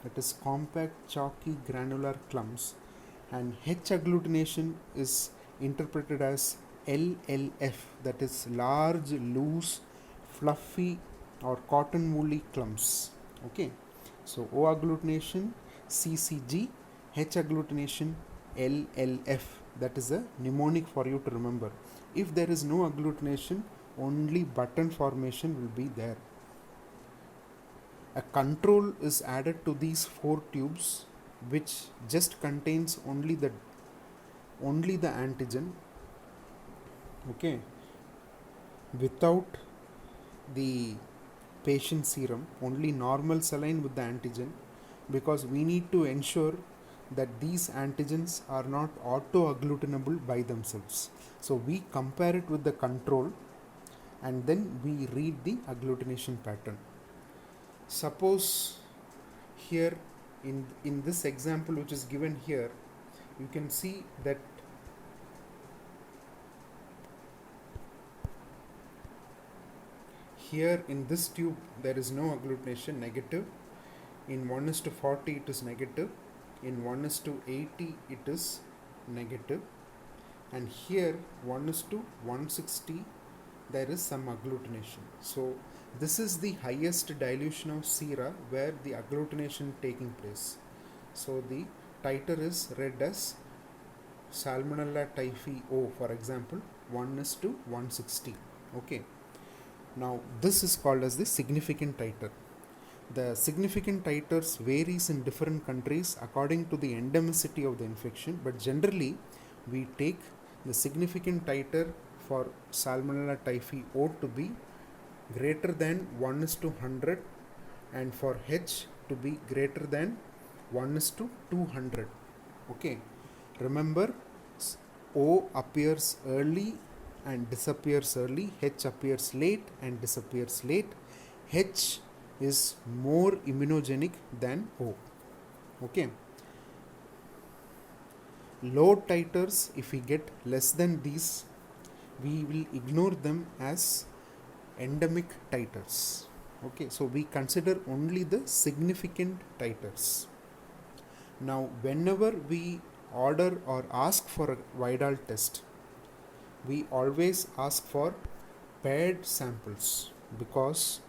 that is compact chalky granular clumps, and H agglutination is interpreted as LLF, that is large, loose, fluffy or cotton woolly clumps. Okay, so O agglutination CCG, H agglutination LLF. That is a mnemonic for you to remember. If there is no agglutination, only button formation will be there. A control is added to these 4 tubes, which just contains only the antigen, okay, without the patient serum, only normal saline with the antigen, because we need to ensure that these antigens are not auto-agglutinable by themselves. So we compare it with the control and then we read the agglutination pattern. Suppose here in this example which is given here, you can see that here in this tube there is no agglutination, negative. In 1:40 it is negative. In 1:80 it is negative. And here 1:160 there is some agglutination. So this is the highest dilution of sera where the agglutination taking place. So the titer is read as Salmonella typhi O, for example, 1:160. Okay. Now this is called as the significant titer. The significant titers varies in different countries according to the endemicity of the infection, but generally we take the significant titer for Salmonella typhi O to be greater than 1:100 and for H to be greater than 1:200. Okay, remember, O appears early and disappears early, H appears late and disappears late. H is more immunogenic than O. Okay. Low titers, if we get less than these, we will ignore them as endemic titers. Okay, so we consider only the significant titers. Now, whenever we order or ask for a Widal test, we always ask for paired samples because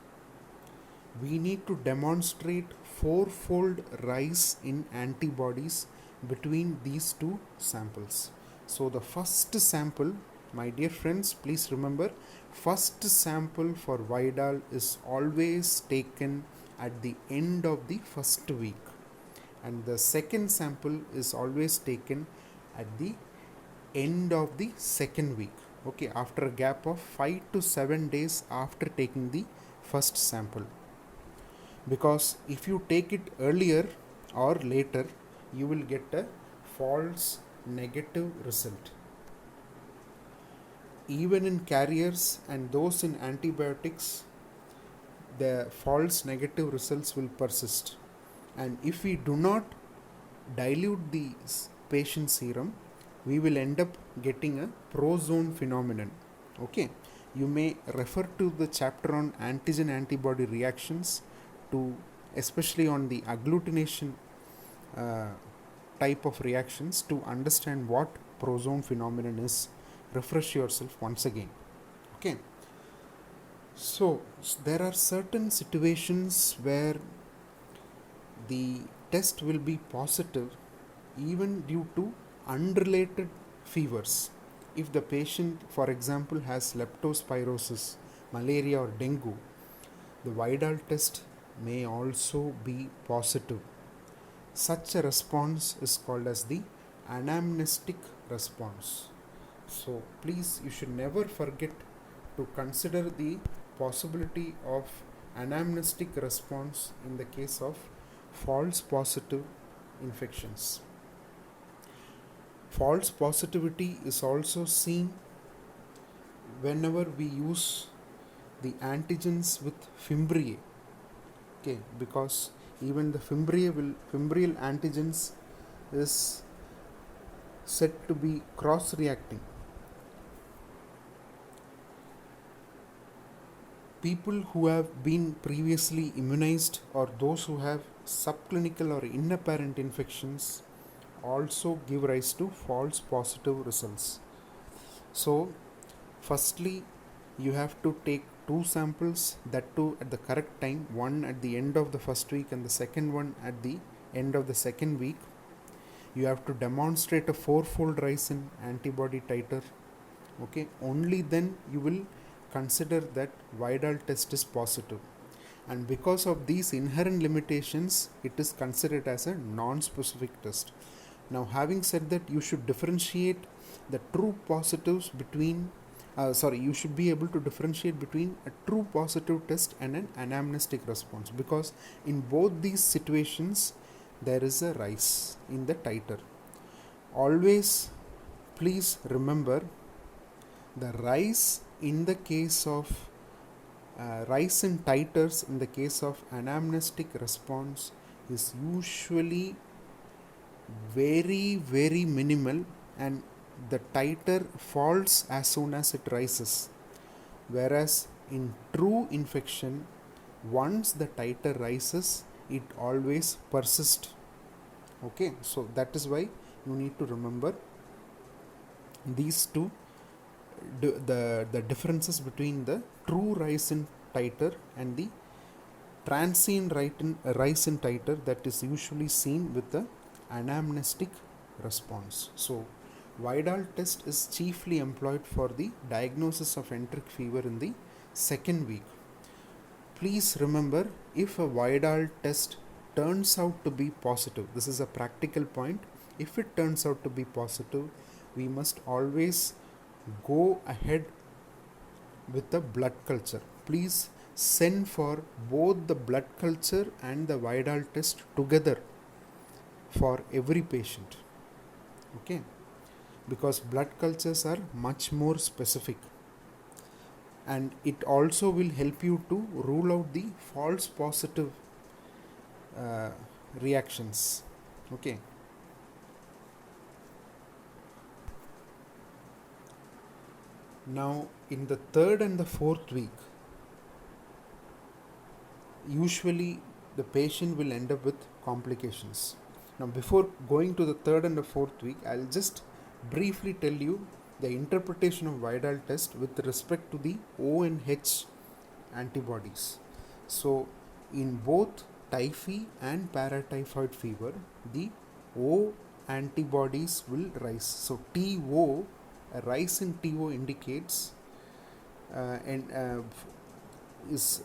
we need to demonstrate 4-fold rise in antibodies between these 2 samples. So the first sample My dear friends, please remember, first sample for Vidal is always taken at the end of the first week, and the second sample is always taken at the end of the second week. Okay, after a gap of 5 to 7 days after taking the first sample. Because if you take it earlier or later, you will get a false negative result. Even in carriers and those in antibiotics, the false negative results will persist. And if we do not dilute the patient serum, we will end up getting a prozone phenomenon. Okay, you may refer to the chapter on antigen antibody reactions, to especially on the agglutination uh, type of reactions, to understand what prozone phenomenon is. Refresh yourself once again. Okay, so there are certain situations where the test will be positive even due to unrelated fevers. If the patient, for example, has leptospirosis, malaria, or dengue, the Vidal test may also be positive. Such a response is called as the anamnestic response. So please, you should never forget to consider the possibility of anamnestic response in the case of false positive infections. False positivity is also seen whenever we use the antigens with fimbriae. Okay, because even the fimbrial antigens is said to be cross reacting. People who have been previously immunized or those who have subclinical or inapparent infections also give rise to false positive results. So, firstly, you have to take two samples, that too at the correct time, one at the end of the first week and the second one at the end of the second week. You have to demonstrate a fourfold rise in antibody titer. Okay, only then you will consider that Vidal test is positive. And because of these inherent limitations, it is considered as a non-specific test. Now, having said that, you should differentiate the true positives between you should be able to differentiate between a true positive test and an anamnestic response, because in both these situations there is a rise in the titer. Always please remember, the rise in the case of rise in titers in the case of anamnestic response is usually very, very minimal, and the titer falls as soon as it rises. Whereas in true infection, once the titer rises, it always persists. Okay, so that is why you need to remember these two, the differences between the true rise in titer and the transient rise in titer that is usually seen with the anamnestic response. So, Vidal test is chiefly employed for the diagnosis of enteric fever in the second week. Please remember, if a Vidal test turns out to be positive, this is a practical point, if it turns out to be positive, we must always go ahead with the blood culture. Please send for both the blood culture and the Vidal test together for every patient. Okay, because blood cultures are much more specific, and it also will help you to rule out the false positive reactions. Okay, now in the third and the fourth week, usually the patient will end up with complications. Now, before going to the third and the fourth week, I'll just briefly tell you the interpretation of Vidal test with respect to the O and H antibodies. So, in both typhi and paratyphoid fever, the O antibodies will rise. So, TO A rise in TO indicates and is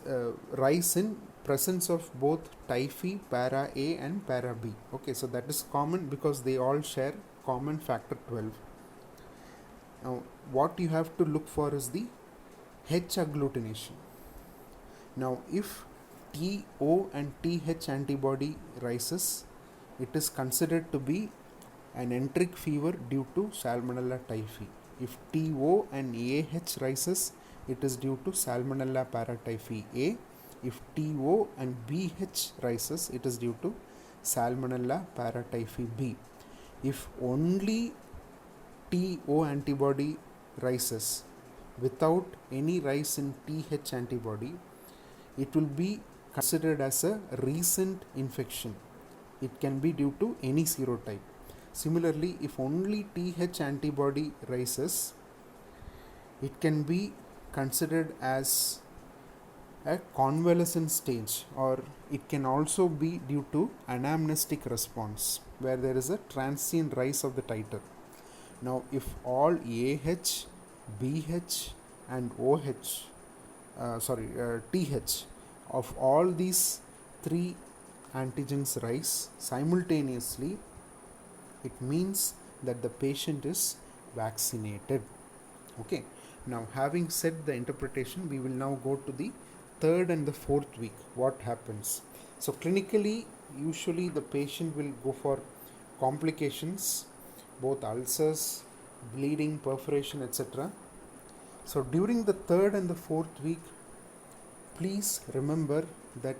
rise in presence of both typhi para A and para B. Okay, so that is common because they all share common factor 12. Now, what you have to look for is the H agglutination. Now, if TO and TH antibody rises, it is considered to be an enteric fever due to Salmonella typhi. If TO and AH rises, it is due to Salmonella paratyphi A. If TO and BH rises, it is due to Salmonella paratyphi B. If only TO antibody rises without any rise in TH antibody, it will be considered as a recent infection. It can be due to any serotype. Similarly, if only TH antibody rises, it can be considered as a convalescent stage, or it can also be due to anamnestic response where there is a transient rise of the titer. Now, if all AH, BH and TH of all these three antigens rise simultaneously, it means that the patient is vaccinated. Okay. Now, having said the interpretation, we will now go to the third and the fourth week. What happens? So, clinically, usually the patient will go for complications, both ulcers, bleeding, perforation, etc. So, during the third and the fourth week, please remember that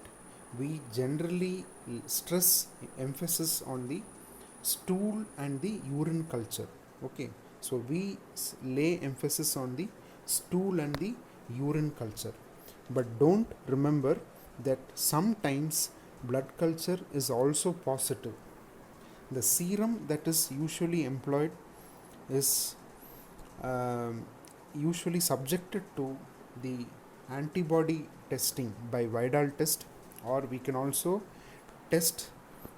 we generally stress emphasis on the stool and the urine culture. Okay, so we lay emphasis on the stool and the urine culture, but don't remember that sometimes blood culture is also positive. The serum that is usually employed is usually subjected to the antibody testing by Vidal test, or we can also test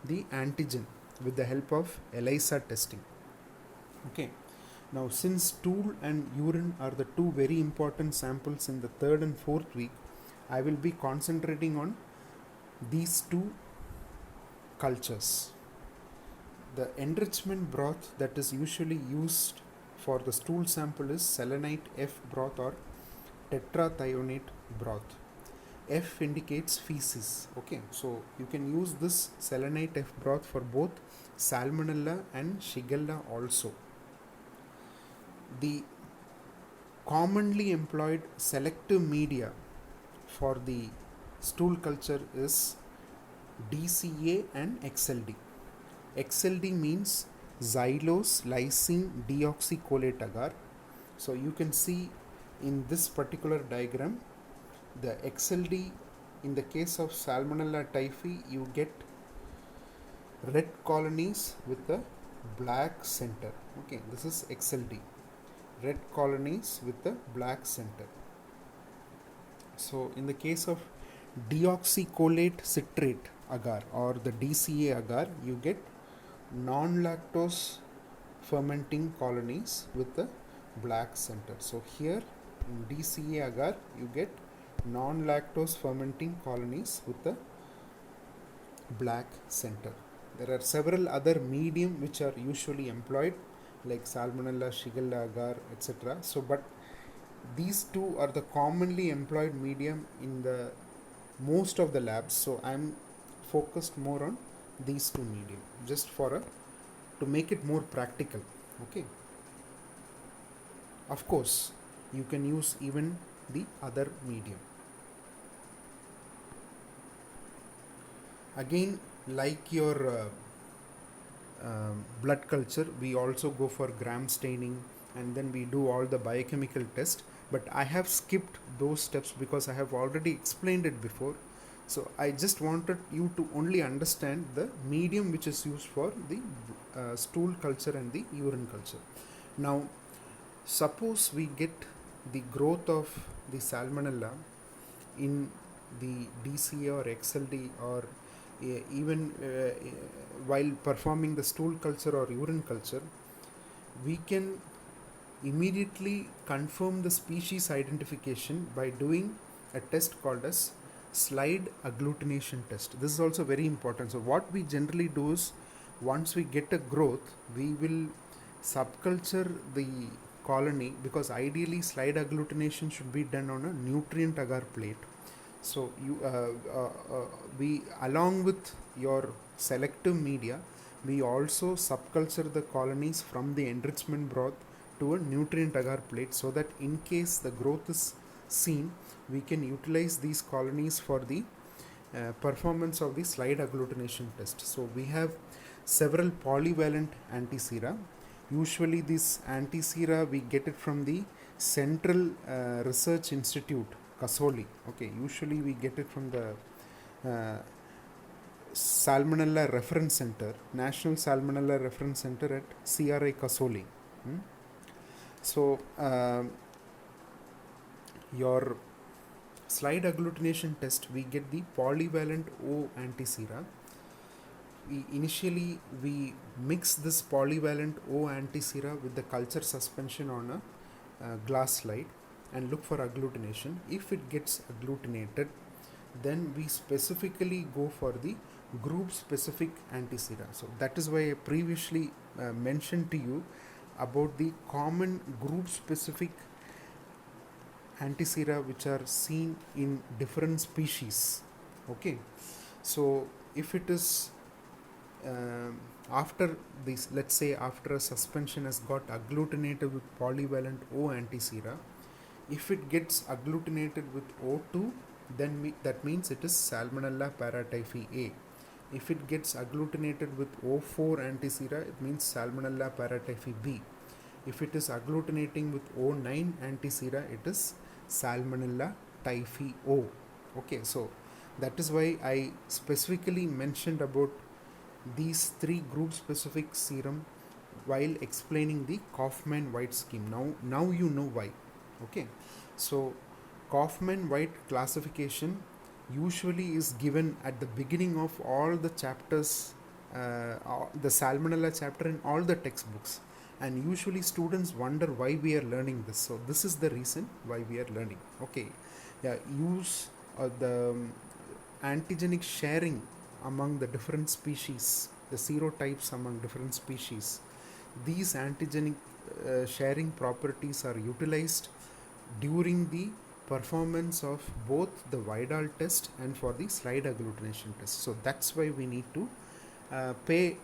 the antigen with the help of ELISA testing. Okay. Now, since stool and urine are the two very important samples in the third and fourth week, I will be concentrating on these two cultures. The enrichment broth that is usually used for the stool sample is selenite F broth or tetrathionate broth. F indicates feces. Okay, so you can use this selenite F broth for both Salmonella and Shigella also. The commonly employed selective media for the stool culture is DCA and XLD. XLD means xylose lysine deoxycholate agar. So you can see in this particular diagram, the XLD, in the case of Salmonella typhi, you get red colonies with a black center. Okay, this is XLD, red colonies with a black center. So in the case of deoxycholate citrate agar or the DCA agar, you get non-lactose fermenting colonies with a black center. So here in DCA agar, you get non-lactose fermenting colonies with a black center. There are several other medium which are usually employed like Salmonella, Shigella agar, etc. So, but these two are the commonly employed medium in the most of the labs. So, I am focused more on these two medium just for to make it more practical. Okay. Of course, you can use even the other medium. Again, like your blood culture, we also go for gram staining and then we do all the biochemical test, but I have skipped those steps because I have already explained it before. So I just wanted you to only understand the medium which is used for the stool culture and the urine culture. Now, suppose we get the growth of the Salmonella in the DCA or XLD, or even while performing the stool culture or urine culture, we can immediately confirm the species identification by doing a test called as slide agglutination test. This is also very important. So what we generally do is, once we get a growth, we will subculture the colony, because ideally slide agglutination should be done on a nutrient agar plate. So we, along with your selective media, we also subculture the colonies from the enrichment broth to a nutrient agar plate, so that in case the growth is seen, we can utilize these colonies for the performance of the slide agglutination test. So we have several polyvalent antisera. Usually this antisera we get it from the Central Research Institute, Kasoli. Okay, usually we get it from the Salmonella Reference Center, National Salmonella Reference Center at CRI Kasoli. So your slide agglutination test, we get the polyvalent O antisera. Initially we mix this polyvalent O antisera with the culture suspension on a glass slide and look for agglutination. If it gets agglutinated, then we specifically go for the group specific antisera. So that is why I previously mentioned to you about the common group specific antisera which are seen in different species. Okay, so if it is after this, let's say after a suspension has got agglutinated with polyvalent O antisera, if it gets agglutinated with O2, then that means it is Salmonella paratyphi A. If it gets agglutinated with O4 antisera, it means Salmonella paratyphi B. If it is agglutinating with O9 antisera, it is Salmonella typhi O. Okay, so that is why I specifically mentioned about these three group specific serum while explaining the Kaufman-White scheme. Now you know why. Okay, so Kaufman-White classification usually is given at the beginning of all the chapters, the Salmonella chapter in all the textbooks, and usually students wonder why we are learning this. So this is the reason why we are learning. Okay, use the antigenic sharing among the different species, the serotypes among different species. These antigenic sharing properties are utilized during the performance of both the Widal test and for the slide agglutination test. So that's why we need to pay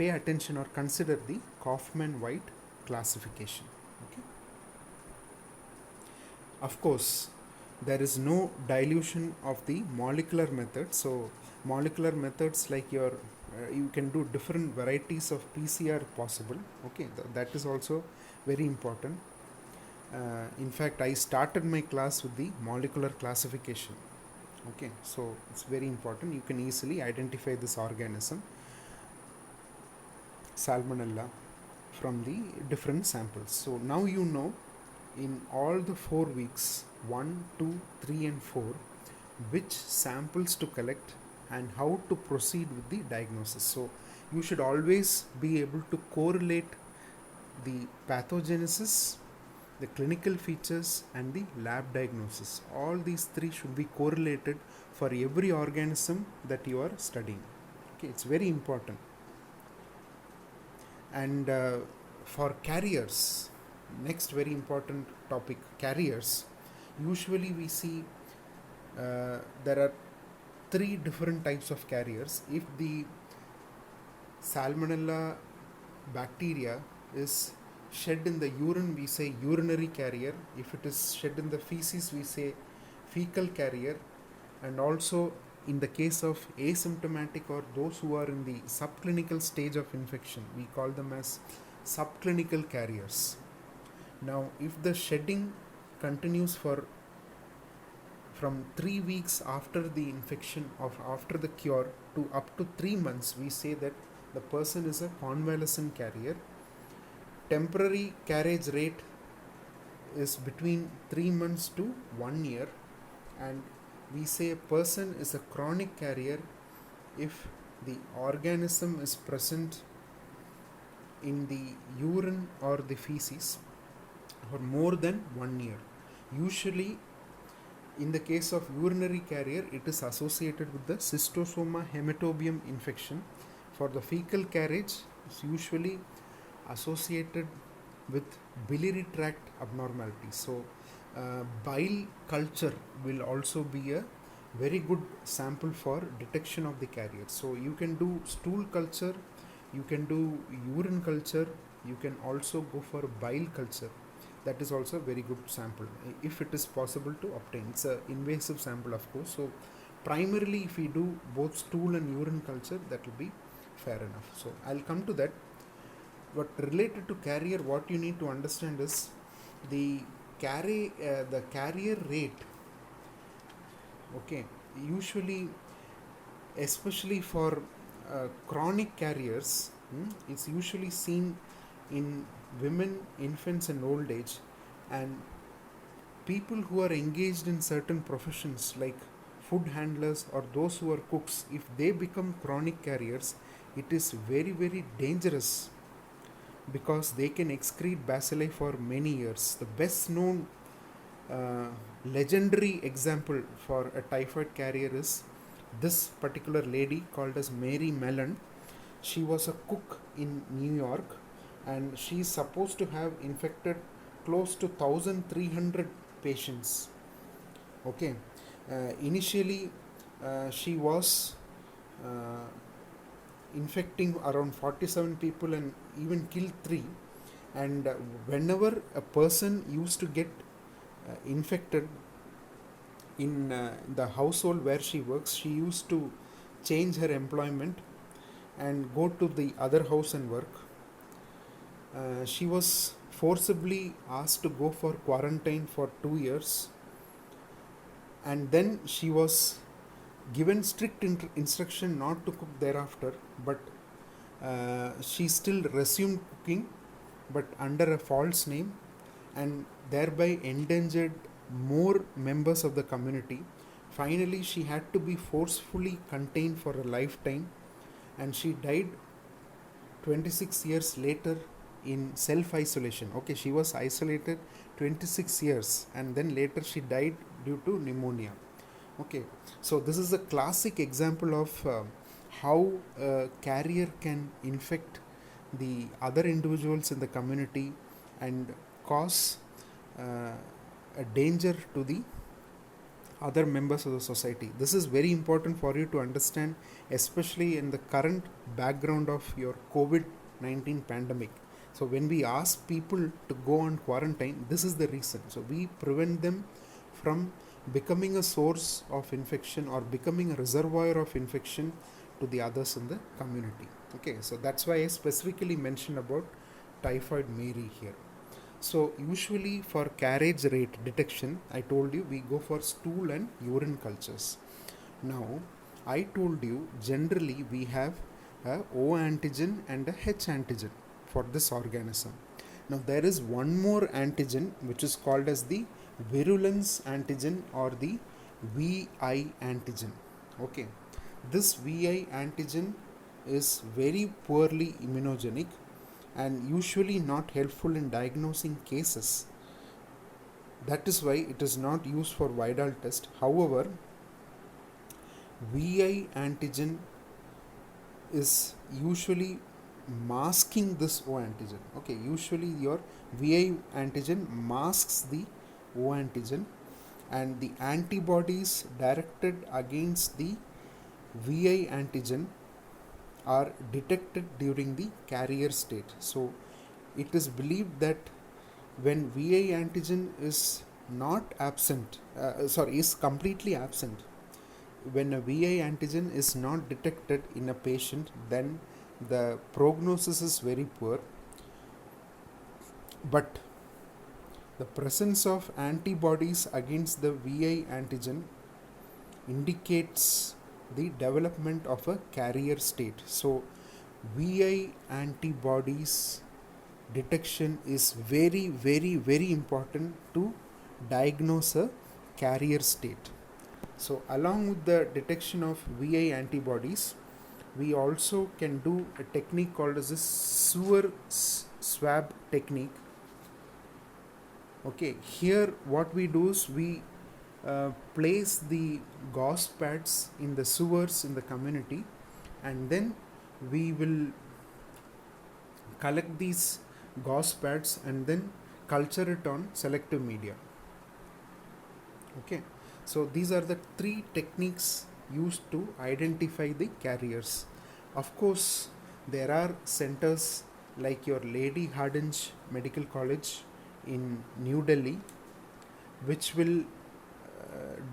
attention or consider the Kaufman-White classification. Okay. Of course, there is no dilution of the molecular method. So molecular methods like your you can do different varieties of PCR possible. Okay, that is also very important. In fact, I started my class with the molecular classification. Okay, so it's very important. You can easily identify this organism, Salmonella, from the different samples. So now you know in all the 4 weeks 1, 2, 3 and 4 which samples to collect and how to proceed with the diagnosis. So you should always be able to correlate the pathogenesis, the clinical features and the lab diagnosis. All these three should be correlated for every organism that you are studying. Okay, it's very important. And for carriers, next very important topic, carriers. Usually we see there are 3 different types of carriers. If the Salmonella bacteria is shed in the urine, we say urinary carrier. If it is shed in the feces, we say fecal carrier. And also in the case of asymptomatic or those who are in the subclinical stage of infection, we call them as subclinical carriers. Now if the shedding continues from 3 weeks after the infection or after the cure to up to 3 months, we say that the person is a convalescent carrier. Temporary carriage rate is between 3 months to 1 year, and we say a person is a chronic carrier if the organism is present in the urine or the feces for more than 1 year. Usually, in the case of urinary carrier, it is associated with the Schistosoma hematobium infection. For the fecal carriage, it's usually associated with biliary tract abnormalities. So, bile culture will also be a very good sample for detection of the carrier. So, you can do stool culture, you can do urine culture, you can also go for bile culture. That is also a very good sample if it is possible to obtain. It's an invasive sample, of course. So, primarily, if we do both stool and urine culture, that will be fair enough. So, I'll come to that. But related to carrier, what you need to understand is the carrier rate. Okay, usually, especially for chronic carriers, it's usually seen in women, infants, and old age, and people who are engaged in certain professions like food handlers or those who are cooks. If they become chronic carriers, it is very, very dangerous because they can excrete bacilli for many years. The best known legendary example for a typhoid carrier is this particular lady called as Mary Mellon. She was a cook in New York, and she is supposed to have infected close to 1300 patients. Okay, initially she was uh, infecting around 47 people and even killed 3. And whenever a person used to get infected in the household where she works, she used to change her employment and go to the other house and work. She was forcibly asked to go for quarantine for 2 years, and then she was given strict instruction not to cook thereafter, but she still resumed cooking, but under a false name, and thereby endangered more members of the community. Finally, she had to be forcefully contained for a lifetime, and she died 26 years later in self isolation. Okay, she was isolated 26 years and then later she died due to pneumonia. Okay, so this is a classic example of how a carrier can infect the other individuals in the community and cause a danger to the other members of the society. This is very important for you to understand, especially in the current background of your COVID-19 pandemic. So, when we ask people to go on quarantine, this is the reason. So, we prevent them from becoming a source of infection or becoming a reservoir of infection to the others in the community. Okay, so that's why I specifically mentioned about typhoid Mary here. So usually for carriage rate detection, I told you we go for stool and urine cultures. Now I told you generally we have a O antigen and a H antigen for this organism. Now there is one more antigen which is called as the virulence antigen or the VI antigen. Okay, this VI antigen is very poorly immunogenic and usually not helpful in diagnosing cases. That is why it is not used for Vidal test. However, VI antigen is usually masking this O antigen. Okay, usually your VI antigen masks the O antigen, and the antibodies directed against the VI antigen are detected during the carrier state. So it is believed that when VI antigen is not absent, is completely absent, when a VI antigen is not detected in a patient, then the prognosis is very poor. But the presence of antibodies against the VI antigen indicates the development of a carrier state. So VI antibodies detection is very, very, very important to diagnose a carrier state. So along with the detection of VI antibodies, we also can do a technique called as a sewer swab technique. Okay, here what we do is we place the gauze pads in the sewers in the community, and then we will collect these gauze pads and then culture it on selective media. Okay, so these are the three techniques used to identify the carriers. Of course, there are centers like your Lady Hardinge Medical College in New Delhi, which will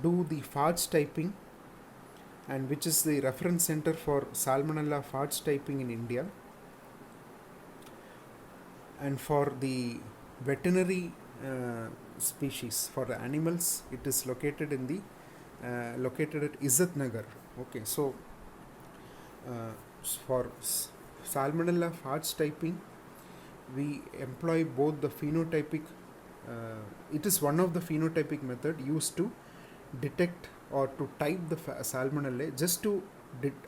do the phage typing, and which is the reference center for Salmonella phage typing in India. And for the veterinary species, for the animals, it is located in the located at Izzat Nagar. Okay, so for Salmonella phage typing, we employ both the phenotypic. It is one of the phenotypic method used to detect or to type the Salmonella, just to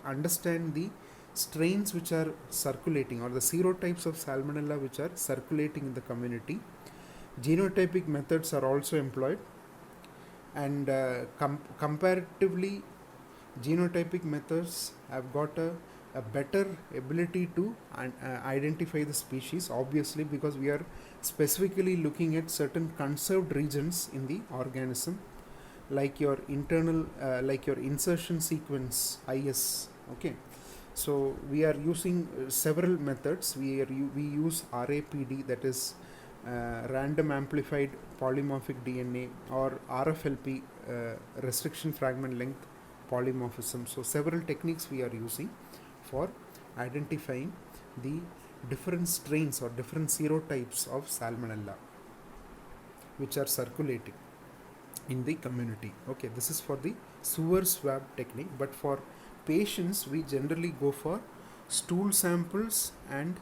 understand the strains which are circulating, or the serotypes of Salmonella which are circulating in the community. Genotypic methods are also employed, and comparatively genotypic methods have got a better ability to identify the species, obviously, because we are specifically looking at certain conserved regions in the organism, like your internal like your insertion sequence IS. Okay, so we are using several methods. We use RAPD, that is random amplified polymorphic DNA, or RFLP, restriction fragment length polymorphism. So several techniques we are using for identifying the different strains or different serotypes of Salmonella which are circulating in the community. Okay, this is for the sewer swab technique, but for patients we generally go for stool samples and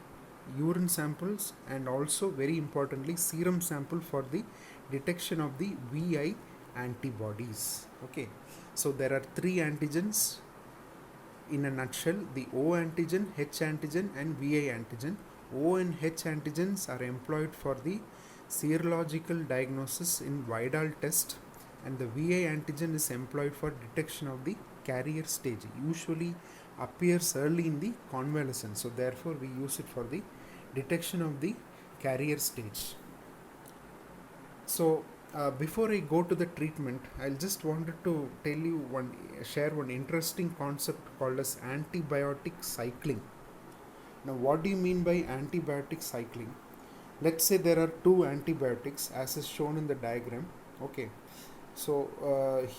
urine samples, and also very importantly serum sample for the detection of the VI antibodies. Okay, so there are three antigens in a nutshell: the O antigen, H antigen, and VI antigen. O and H antigens are employed for the serological diagnosis in Vidal test, and the VI antigen is employed for detection of the carrier stage, usually appears early in the convalescence, so therefore we use it for the detection of the carrier stage. So before I go to the treatment, I just wanted to share one interesting concept called as antibiotic cycling. Now, what do you mean by antibiotic cycling? Let's say there are two antibiotics as is shown in the diagram. Okay, so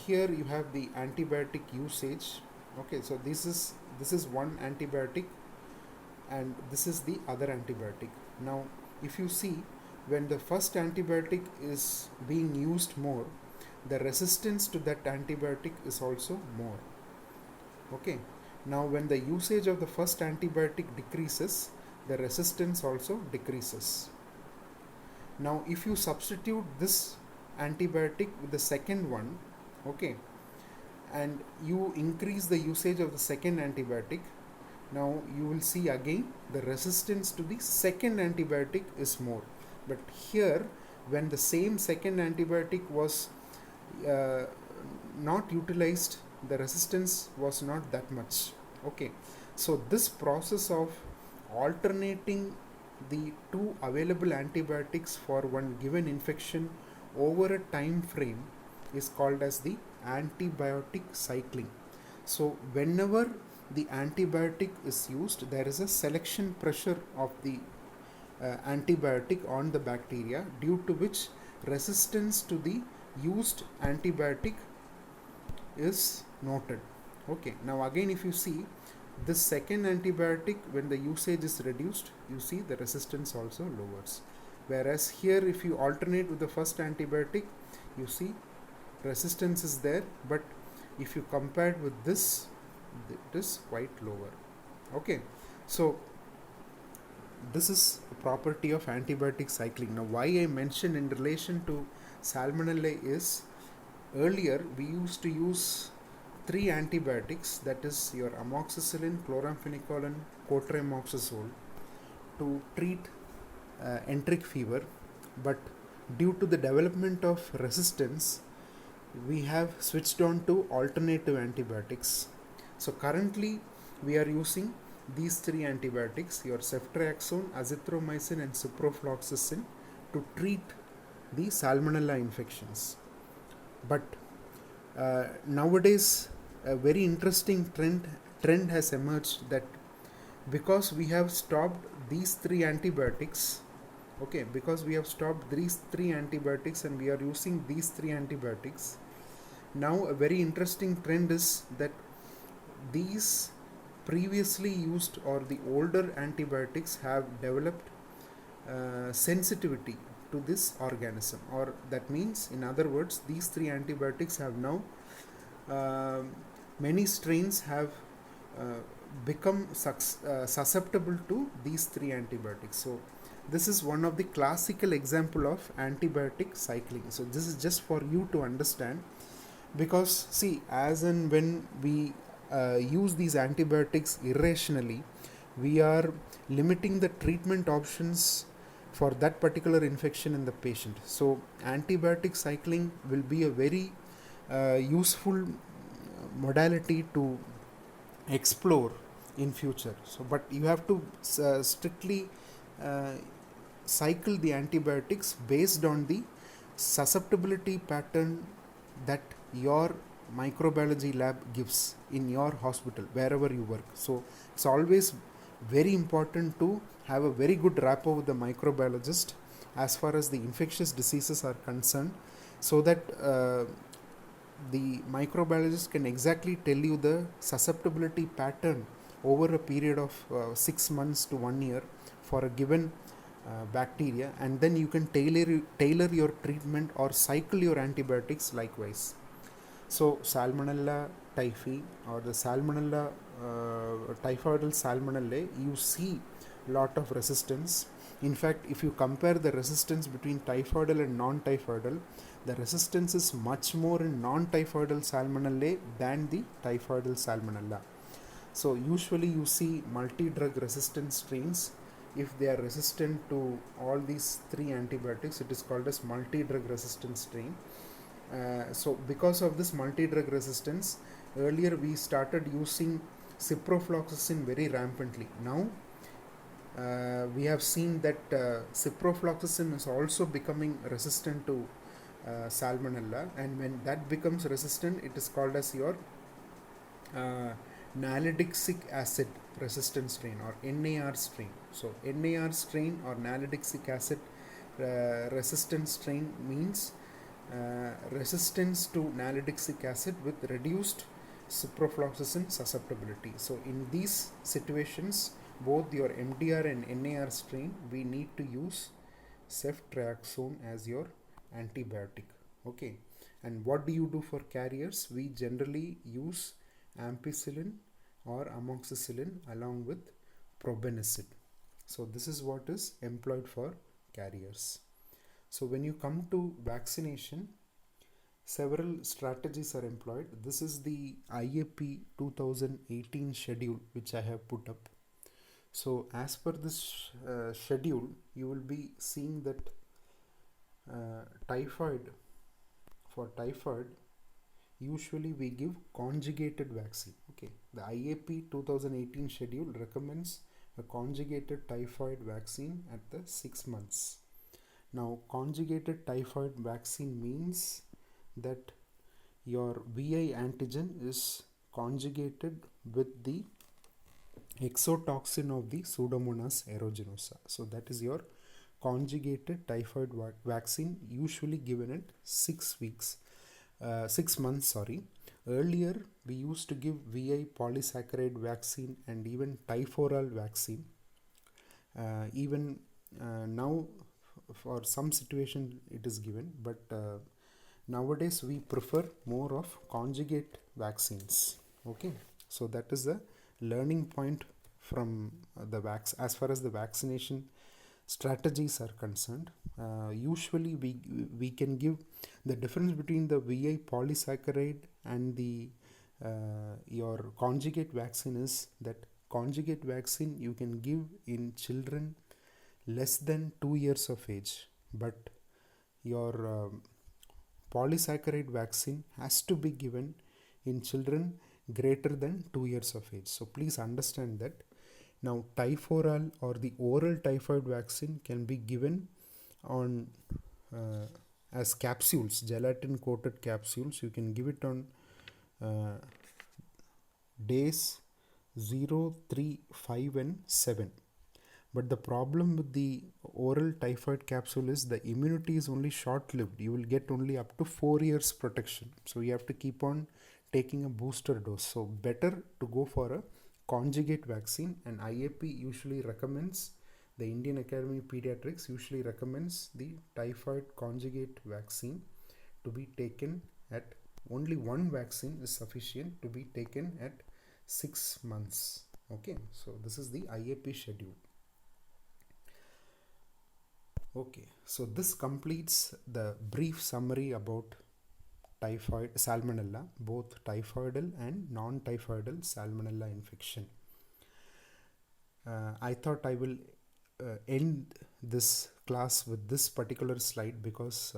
here you have the antibiotic usage. Okay, so this is one antibiotic, and this is the other antibiotic. Now, if you see, when the first antibiotic is being used more, the resistance to that antibiotic is also more. Okay, now when the usage of the first antibiotic decreases, the resistance also decreases. Now if you substitute this antibiotic with the second one, okay, and you increase the usage of the second antibiotic, now you will see again the resistance to the second antibiotic is more. But here, when the same second antibiotic was not utilized, the resistance was not that much. Okay, so this process of alternating the two available antibiotics for one given infection over a time frame is called as the antibiotic cycling. So whenever the antibiotic is used, there is a selection pressure of the antibiotic on the bacteria, due to which resistance to the used antibiotic is noted. Okay, now again if you see this second antibiotic, when the usage is reduced, you see the resistance also lowers. Whereas here, if you alternate with the first antibiotic, you see resistance is there, but if you compare with this, it is quite lower. Okay, so this is a property of antibiotic cycling. Now, why I mentioned in relation to Salmonella is, earlier we used to use three antibiotics, that is your amoxicillin, chloramphenicol, and cotrimoxazole, to treat enteric fever, but due to the development of resistance, we have switched on to alternative antibiotics. So currently we are using these three antibiotics, your ceftriaxone, azithromycin, and ciprofloxacin, to treat the salmonella infections. But nowadays a very interesting trend has emerged, that because we have stopped these three antibiotics, okay, because we have stopped these three antibiotics and we are using these three antibiotics, now a very interesting trend is that these previously used or the older antibiotics have developed sensitivity to this organism, or that means, in other words, these three antibiotics have now many strains have become susceptible to these three antibiotics. So this is one of the classical example of antibiotic cycling. So this is just for you to understand, because see, as and when we use these antibiotics irrationally, we are limiting the treatment options for that particular infection in the patient. So antibiotic cycling will be a very useful modality to explore in future. So but you have to strictly uh, cycle the antibiotics based on the susceptibility pattern that your microbiology lab gives in your hospital wherever you work. So it's always very important to have a very good rapport with the microbiologist as far as the infectious diseases are concerned, so that the microbiologist can exactly tell you the susceptibility pattern over a period of 6 months to 1 year for a given bacteria, and then you can tailor your treatment or cycle your antibiotics likewise. So Salmonella typhi, or the Salmonella typhoidal salmonella, you see lot of resistance. In fact, if you compare the resistance between typhoidal and non-typhoidal, the resistance is much more in non-typhoidal salmonella than the typhoidal salmonella. So usually you see multi-drug resistant strains. If they are resistant to all these three antibiotics, it is called as multi-drug resistant strain. So because of this multi-drug resistance, earlier we started using ciprofloxacin very rampantly. Now we have seen that ciprofloxacin is also becoming resistant to salmonella, and when that becomes resistant, it is called as your nalidixic acid resistant strain, or NAR strain. So NAR strain or nalidixic acid resistant strain means resistance to nalidixic acid with reduced ciprofloxacin susceptibility. So in these situations, both your MDR and NAR strain, we need to use ceftriaxone as your antibiotic. Okay, and what do you do for carriers? We generally use ampicillin or amoxicillin along with probenecid. So this is what is employed for carriers. So when you come to vaccination, several strategies are employed. This is the IAP 2018 schedule which I have put up. So as per this schedule, you will be seeing that for typhoid, usually we give conjugated vaccine. Okay, the IAP 2018 schedule recommends a conjugated typhoid vaccine at the 6 months. Now conjugated typhoid vaccine means that your VI antigen is conjugated with the exotoxin of the Pseudomonas aeruginosa. So that is your conjugated typhoid vaccine, usually given at 6 months. Sorry. Earlier we used to give VI polysaccharide vaccine and even Typhoral vaccine. Even now, for some situation it is given, but nowadays we prefer more of conjugate vaccines. Okay, so that is the learning point from the as far as the vaccination strategies are concerned. Usually we can give the difference between the VI polysaccharide and the your conjugate vaccine is that conjugate vaccine you can give in children less than 2 years of age, but your polysaccharide vaccine has to be given in children greater than 2 years of age. So please understand that. Now Typhoral or the oral typhoid vaccine can be given on as capsules, gelatin coated capsules. You can give it on uh, days 0, 3, 5 and 7. But the problem with the oral typhoid capsule is the immunity is only short lived. You will get only up to 4 years protection. So you have to keep on taking a booster dose. So better to go for a conjugate vaccine, and IAP usually recommends, the Indian Academy of Pediatrics usually recommends the typhoid conjugate vaccine to be taken at, only one vaccine is sufficient to be taken at 6 months. Okay, so this is the IAP schedule. Okay, so this completes the brief summary about typhoid salmonella, both typhoidal and non-typhoidal salmonella infection. I thought I will end this class with this particular slide because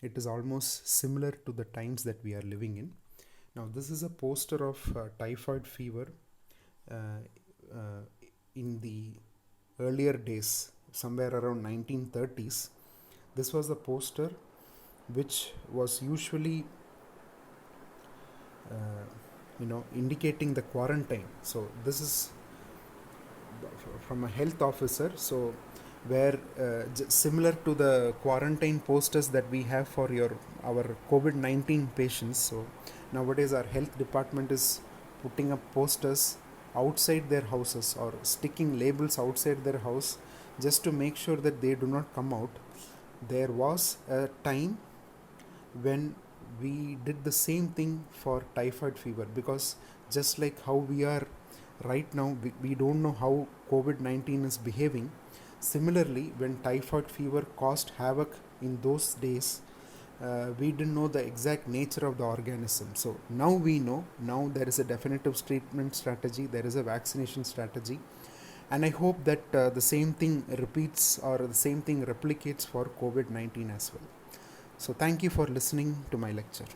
it is almost similar to the times that we are living in. Now this is a poster of typhoid fever uh, uh, in the earlier days, somewhere around 1930s. This was the poster which was usually indicating the quarantine. So this is from a health officer, so where similar to the quarantine posters that we have for our COVID-19 patients. So nowadays our health department is putting up posters outside their houses or sticking labels outside their house just to make sure that they do not come out. There was a time when we did the same thing for typhoid fever, because just like how we are right now, we don't know how COVID-19 is behaving. Similarly, when typhoid fever caused havoc in those days, we didn't know the exact nature of the organism. So now we know, now there is a definitive treatment strategy, there is a vaccination strategy, and I hope that the same thing repeats or the same thing replicates for COVID-19 as well. So thank you for listening to my lecture.